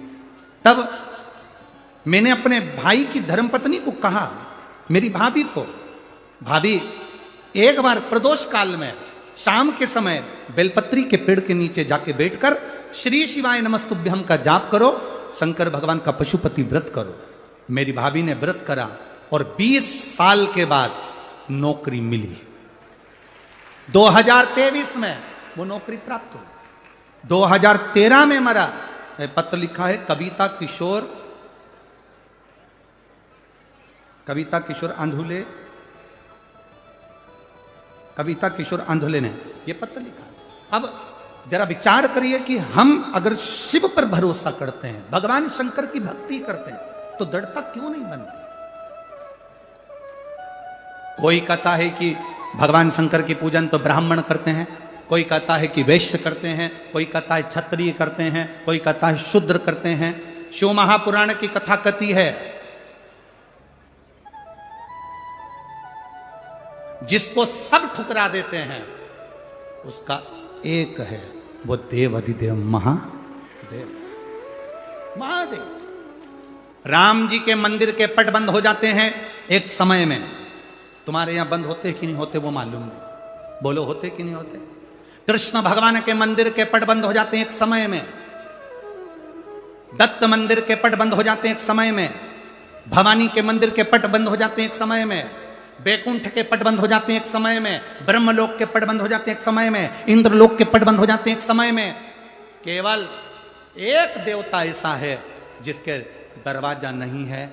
तब मैंने अपने भाई की धर्मपत्नी को कहा, मेरी भाभी को, भाभी एक बार प्रदोष काल में शाम के समय बेलपत्री के पेड़ के नीचे जाके बैठकर श्री शिवाय नमस्तुभ्यम का जाप करो, शंकर भगवान का पशुपति व्रत करो। मेरी भाभी ने व्रत करा और 20 साल के बाद नौकरी मिली। 2023 में वो नौकरी प्राप्त हुई। 2013 में मरा। पत्र लिखा है कविता किशोर आंधुले, कविता किशोर आंधुले ने ये पत्र लिखा। अब जरा विचार करिए कि हम अगर शिव पर भरोसा करते हैं, भगवान शंकर की भक्ति करते हैं, तो दृढ़ता क्यों नहीं बनती? कोई कहता है कि भगवान शंकर की पूजन तो ब्राह्मण करते हैं, कोई कहता है कि वैश्य करते हैं, कोई कहता है क्षत्रिय करते हैं, कोई कहता है शूद्र करते हैं। शिव महापुराण की कथा कहती है जिसको सब ठुकरा देते हैं उसका एक है, वो देव अधिदेव महादेव। राम जी के मंदिर के पट बंद हो जाते हैं एक समय में। तुम्हारे यहां बंद होते कि नहीं होते वो मालूम नहीं, बोलो होते कि नहीं होते? कृष्ण भगवान के मंदिर के पट बंद हो जाते हैं एक समय में, दत्त मंदिर के पट बंद हो जाते हैं एक समय में, भवानी के मंदिर के पट बंद हो जाते हैं एक समय में, बैकुंठ के पट बंद हो जाते हैं एक समय में, ब्रह्मलोक के पट बंद हो जाते हैं एक समय में, इंद्रलोक के पट बंद हो जाते हैं एक समय में। केवल एक देवता ऐसा है जिसके दरवाजा नहीं है,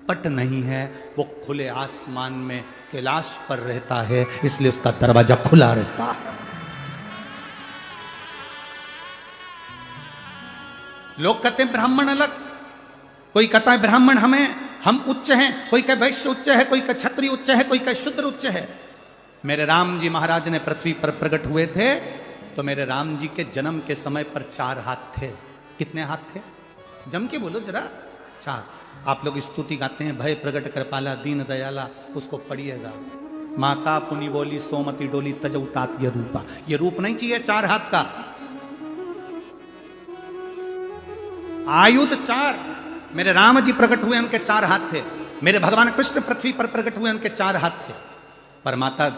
पट नहीं है, वो खुले आसमान में कैलाश पर रहता है, इसलिए उसका दरवाजा खुला रहता है। लोग कहते हैं ब्राह्मण अलग, कोई कहता है ब्राह्मण हम उच्च हैं, कोई कहे वैश्य उच्च है, कोई कहे क्षत्रिय उच्च है, कोई कहे शूद्र उच्च है। मेरे राम जी महाराज ने पृथ्वी पर प्रकट हुए थे तो मेरे राम जी के जन्म के समय पर 4 हाथ थे। कितने हाथ थे? जम के बोलो जरा। 4। आप लोग स्तुति गाते हैं, भय प्रगट कृपाला दीन दयाला, उसको पढ़िएगा। माता पुनि बोली सोमति डोली तजऊ तात ये रूपा। ये रूप नहीं चाहिए 4 हाथ का। आयुध 4। मेरे राम जी प्रकट हुए, उनके 4 हाथ थे। मेरे भगवान कृष्ण पृथ्वी पर प्रकट हुए, उनके 4 हाथ थे। पर माता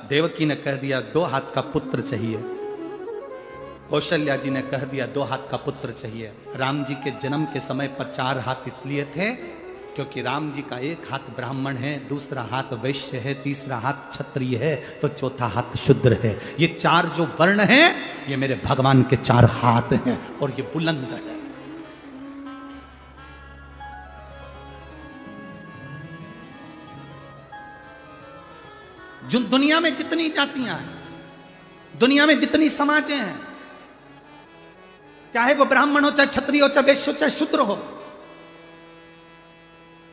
देवकी ने कह दिया 2 हाथ का पुत्र चाहिए। कौशल्या जी ने कह दिया 2 हाथ का पुत्र चाहिए। राम जी के जन्म के समय पर 4 हाथ इसलिए थे क्योंकि राम जी का एक हाथ ब्राह्मण है, दूसरा हाथ वैश्य है, तीसरा हाथ क्षत्रिय है, तो चौथा हाथ शूद्र है। ये चार जो वर्ण हैं, ये मेरे भगवान के चार हाथ हैं और ये बुलंद है। जो दुनिया में जितनी जातियां हैं, दुनिया में जितनी समाजें हैं, चाहे वो ब्राह्मण हो, चाहे क्षत्रिय हो, चाहे वैश्य हो, चाहे शूद्र हो,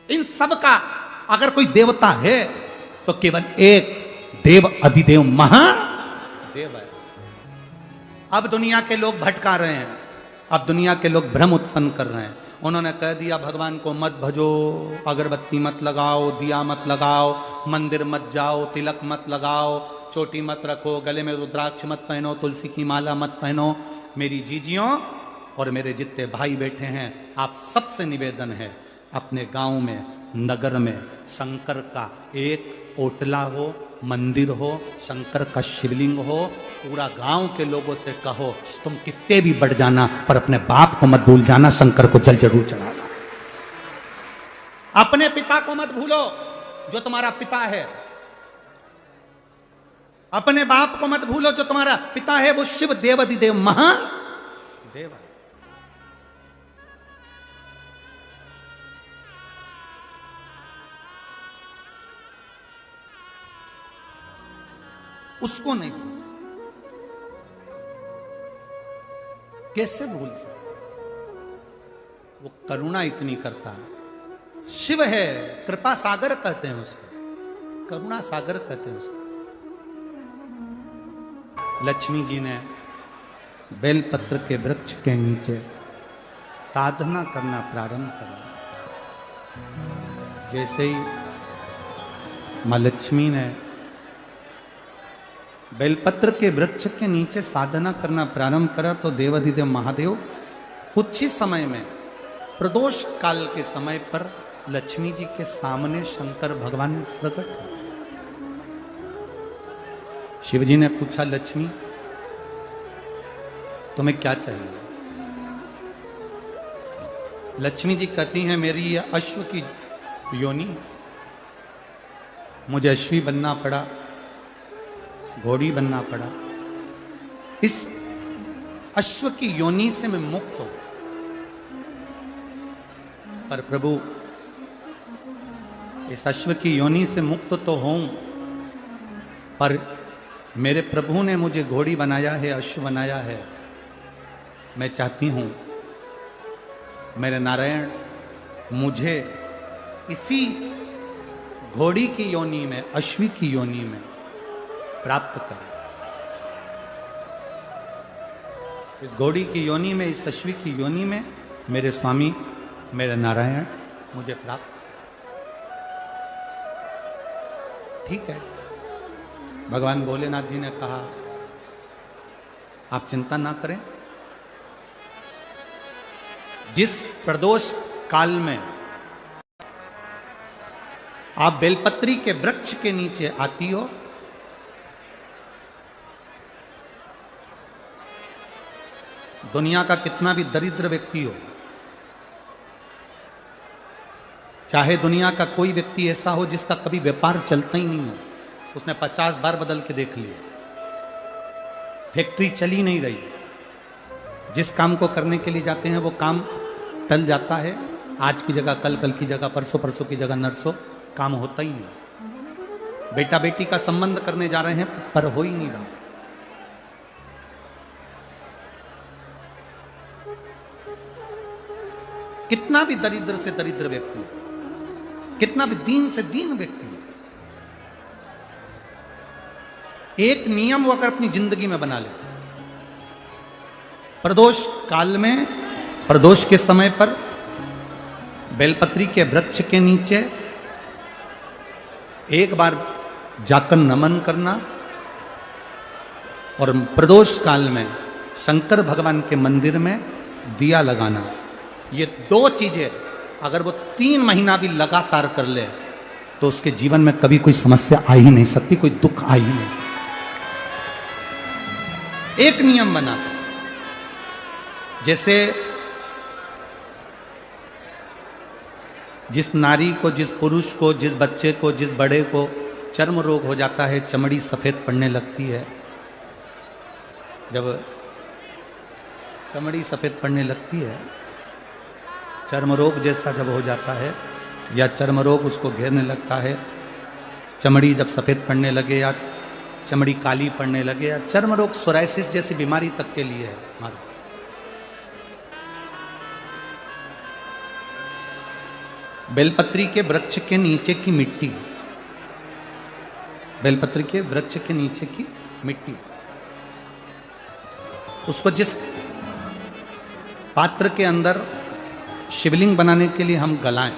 इन सब का अगर कोई देवता है तो केवल एक देव अधिदेव महादेव है। अब दुनिया के लोग भटका रहे हैं, अब दुनिया के लोग भ्रम उत्पन्न कर रहे हैं। उन्होंने कह दिया भगवान को मत भजो, अगरबत्ती मत लगाओ, दिया मत लगाओ, मंदिर मत जाओ, तिलक मत लगाओ, चोटी मत रखो, गले में रुद्राक्ष मत पहनो, तुलसी की माला मत पहनो। मेरी जीजियों और मेरे जितने भाई बैठे हैं, आप सबसे निवेदन है, अपने गांव में, नगर में शंकर का एक ओटला हो, मंदिर हो, शंकर का शिवलिंग हो, पूरा गांव के लोगों से कहो तुम कितने भी बढ़ जाना पर अपने बाप को मत भूल जाना, शंकर को जल जरूर चढ़ाना। अपने पिता को मत भूलो जो तुम्हारा पिता है, अपने बाप को मत भूलो जो तुम्हारा पिता है, वो शिव देवाधिदेव महादेव है। उसको नहीं भूल, कैसे भूल सकते? वो करुणा इतनी करता है, शिव है, कृपा सागर कहते हैं उसको, करुणा सागर कहते हैं उसको। लक्ष्मी जी ने बेलपत्र के वृक्ष के नीचे साधना करना प्रारंभ किया। जैसे ही मां लक्ष्मी ने बेलपत्र के वृक्ष के नीचे साधना करना प्रारंभ करा तो देवाधिदेव महादेव कुछ ही समय में, प्रदोष काल के समय पर लक्ष्मी जी के सामने शंकर भगवान प्रकट हुए। शिव जी ने पूछा, लक्ष्मी तुम्हें क्या चाहिए? लक्ष्मी जी कहती हैं, मेरी ये अश्व की योनि, मुझे अश्वी बनना पड़ा, घोड़ी बनना पड़ा, इस अश्व की योनि से मैं मुक्त हूं। पर प्रभु, इस अश्व की योनि से मुक्त तो हूं, पर मेरे प्रभु ने मुझे घोड़ी बनाया है, अश्व बनाया है। मैं चाहती हूं मेरे नारायण मुझे इसी घोड़ी की योनि में, अश्वी की योनि में प्राप्त करें। इस घोड़ी की योनि में, इस अश्वी की योनि में मेरे स्वामी, मेरे नारायण मुझे प्राप्त। ठीक है, भगवान भोलेनाथ जी ने कहा, आप चिंता ना करें, जिस प्रदोष काल में आप बेलपत्री के वृक्ष के नीचे आती हो, दुनिया का कितना भी दरिद्र व्यक्ति हो, चाहे दुनिया का कोई व्यक्ति ऐसा हो जिसका कभी व्यापार चलता ही नहीं हो, उसने 50 बार बदल के देख लिए, फैक्ट्री चली नहीं रही, जिस काम को करने के लिए जाते हैं वो काम टल जाता है, आज की जगह कल, कल की जगह परसों, परसों की जगह नरसों, काम होता ही नहीं। बेटा बेटी का संबंध करने जा रहे हैं पर हो ही नहीं रहा। कितना भी दरिद्र से दरिद्र व्यक्ति है, कितना भी दीन से दीन व्यक्ति है, एक नियम वो अगर अपनी जिंदगी में बना ले, प्रदोष काल में, प्रदोष के समय पर बेलपत्री के वृक्ष के नीचे एक बार जाकर नमन करना और प्रदोष काल में शंकर भगवान के मंदिर में दिया लगाना, ये दो चीजें अगर वो 3 महीना भी लगातार कर ले तो उसके जीवन में कभी कोई समस्या आ ही नहीं सकती, कोई दुख आ ही नहीं सकता। एक नियम बना, जैसे जिस नारी को, जिस पुरुष को, जिस बच्चे को, जिस बड़े को चर्म रोग हो जाता है, चमड़ी सफ़ेद पड़ने लगती है, जब चमड़ी सफ़ेद पड़ने लगती है, चर्म रोग जैसा जब हो जाता है या चर्म रोग उसको घेरने लगता है, चमड़ी जब सफ़ेद पड़ने लगे या चमड़ी काली पड़ने लगे या चर्म रोग सोराइसिस जैसी बीमारी तक के लिए है हमारा। बेलपत्री के वृक्ष के नीचे की मिट्टी, बेलपत्री के वृक्ष के नीचे की मिट्टी, उसको जिस पात्र के अंदर शिवलिंग बनाने के लिए हम गलाएं,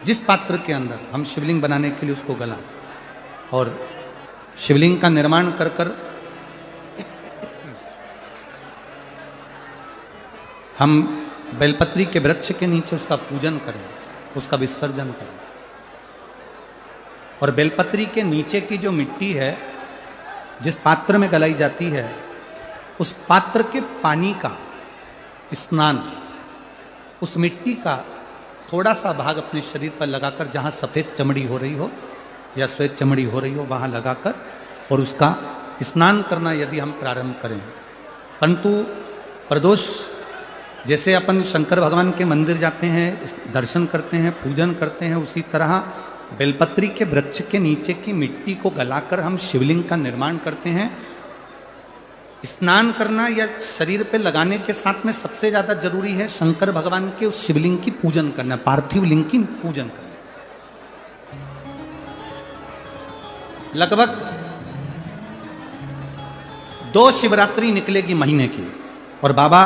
जिस पात्र के अंदर हम शिवलिंग बनाने के लिए उसको गलाएं और शिवलिंग का निर्माण कर कर हम बेलपत्री के वृक्ष के नीचे उसका पूजन करें, उसका विसर्जन करें। और बेलपत्री के नीचे की जो मिट्टी है, जिस पात्र में गलाई जाती है, उस पात्र के पानी का स्नान, उस मिट्टी का थोड़ा सा भाग अपने शरीर पर लगाकर, जहाँ सफ़ेद चमड़ी हो रही हो या श्वेत चमड़ी हो रही हो, वहाँ लगाकर और उसका स्नान करना यदि हम प्रारंभ करें। परंतु प्रदोष, जैसे अपन शंकर भगवान के मंदिर जाते हैं, दर्शन करते हैं, पूजन करते हैं, उसी तरह बेलपत्री के वृक्ष के नीचे की मिट्टी को गलाकर हम शिवलिंग का निर्माण करते हैं। स्नान करना या शरीर पे लगाने के साथ में सबसे ज्यादा जरूरी है शंकर भगवान के उस शिवलिंग की पूजन करना, पार्थिव लिंग की पूजन करना। लगभग 2 शिवरात्रि निकलेगी महीने की और बाबा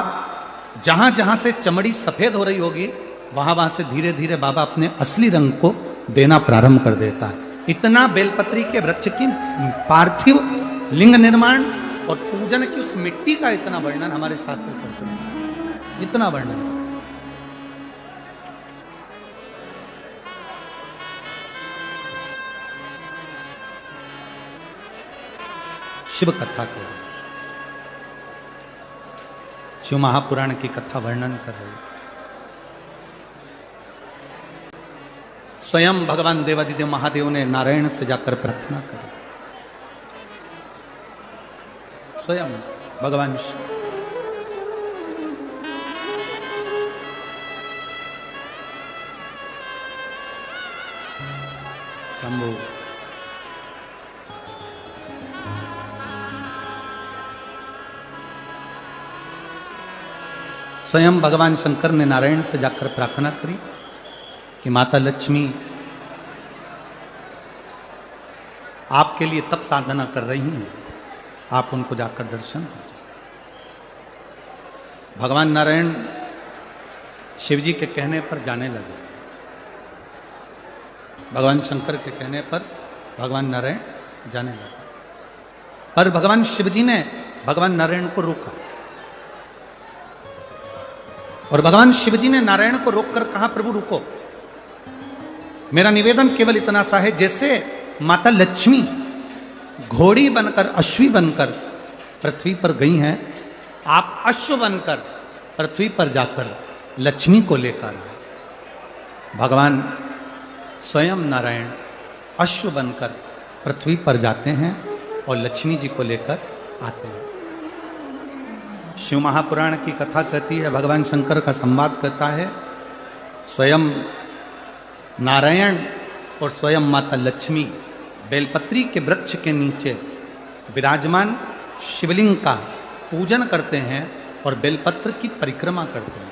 जहां जहां से चमड़ी सफेद हो रही होगी, वहां वहां से धीरे धीरे बाबा अपने असली रंग को देना प्रारंभ कर देता है। इतना बेलपत्री के वृक्ष की पार्थिव लिंग निर्माण और पूजन की उस मिट्टी का इतना वर्णन हमारे शास्त्र करते हैं, इतना वर्णन। शिव कथा कह रहे, शिव महापुराण की कथा वर्णन कर रहे। स्वयं भगवान देवादिदेव महादेव ने नारायण से जाकर प्रार्थना करी, स्वयं भगवान शंभु स्वयं भगवान शंकर ने नारायण से जाकर प्रार्थना करी कि माता लक्ष्मी आपके लिए तप साधना कर रही हैं, आप उनको जाकर दर्शन दीजिए। भगवान नारायण शिव जी के कहने पर जाने लगे, भगवान शंकर के कहने पर भगवान नारायण जाने लगे, पर भगवान शिव जी ने भगवान नारायण को रोका और भगवान शिव जी ने नारायण को रोककर कहा, प्रभु रुको, मेरा निवेदन केवल इतना सा है, जैसे माता लक्ष्मी घोड़ी बनकर, अश्वी बनकर पृथ्वी पर गई हैं, आप अश्व बनकर पृथ्वी पर जाकर लक्ष्मी को लेकर आए। भगवान स्वयं नारायण अश्व बनकर पृथ्वी पर जाते हैं और लक्ष्मी जी को लेकर आते हैं। शिव महापुराण की कथा कहती है, भगवान शंकर का संवाद कहता है, स्वयं नारायण और स्वयं माता लक्ष्मी बेलपत्री के वृक्ष के नीचे विराजमान शिवलिंग का पूजन करते हैं और बेलपत्र की परिक्रमा करते हैं।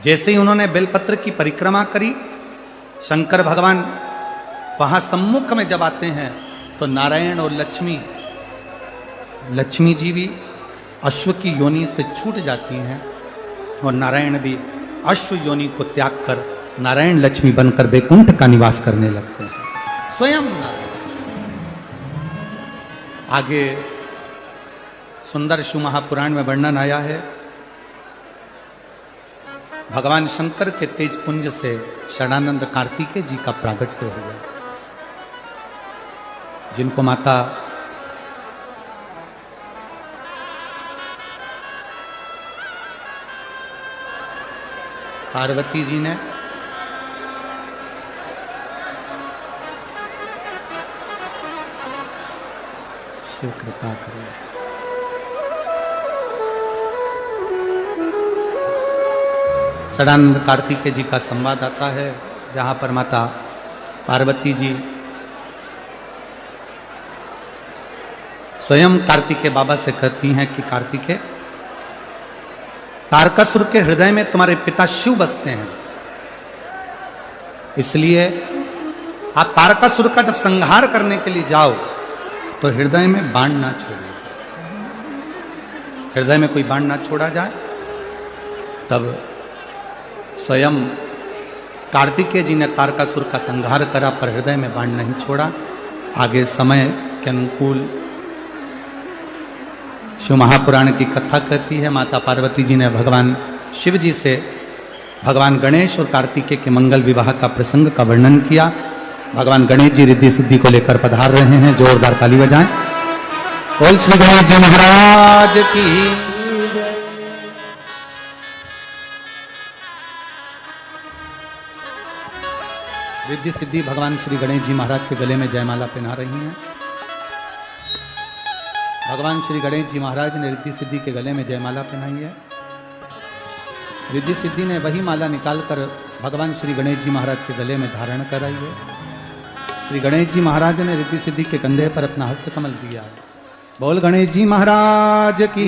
जैसे ही उन्होंने बेलपत्र की परिक्रमा करी, शंकर भगवान वहां सम्मुख में जब आते हैं तो नारायण और लक्ष्मी जी भी अश्व की योनि से छूट जाती हैं और नारायण भी अश्व योनि को त्याग कर नारायण लक्ष्मी बनकर वैकुंठ का निवास करने लगते हैं। स्वयं आगे सुंदर शिव महापुराण में वर्णन आया है, भगवान शंकर के तेज पुंज से शरणानंद कार्तिकेय जी का प्रागट्य हुआ, जिनको माता पार्वती जी ने शिव कृपा करे। सदानंद कार्तिकेय जी का संवाद आता है, जहां पर माता पार्वती जी स्वयं कार्तिकेय बाबा से कहती हैं कि कार्तिकेय, तारकासुर के हृदय में तुम्हारे पिता शिव बसते हैं, इसलिए आप तारकासुर का जब संहार करने के लिए जाओ तो हृदय में बाण ना छोड़ो। हृदय में कोई बाण ना छोड़ा जाए। तब स्वयं कार्तिकेय जी ने तारकासुर का संहार करा, पर हृदय में बाण नहीं छोड़ा। आगे समय के अनुकूल शिव महापुराण की कथा कहती है, माता पार्वती जी ने भगवान शिव जी से भगवान गणेश और कार्तिकेय के मंगल विवाह का प्रसंग का वर्णन किया। भगवान गणेश जी रिद्धि सिद्धि को लेकर पधार रहे हैं, जोरदार ताली बजाएं। बोल श्री गणेश जी महाराज की। रिद्धि सिद्धि भगवान श्री गणेश जी महाराज के गले में जयमाला पहना रही हैं। भगवान श्री गणेश जी महाराज ने रिद्धि सिद्धि के गले में जयमाला पहनाई है। रिद्धि सिद्धि ने वही माला निकालकर भगवान श्री गणेश जी महाराज के गले में धारण कराई है। श्री गणेश जी महाराज ने रिद्धि सिद्धि के कंधे पर अपना हस्त कमल दिया। बोल गणेश जी महाराज की।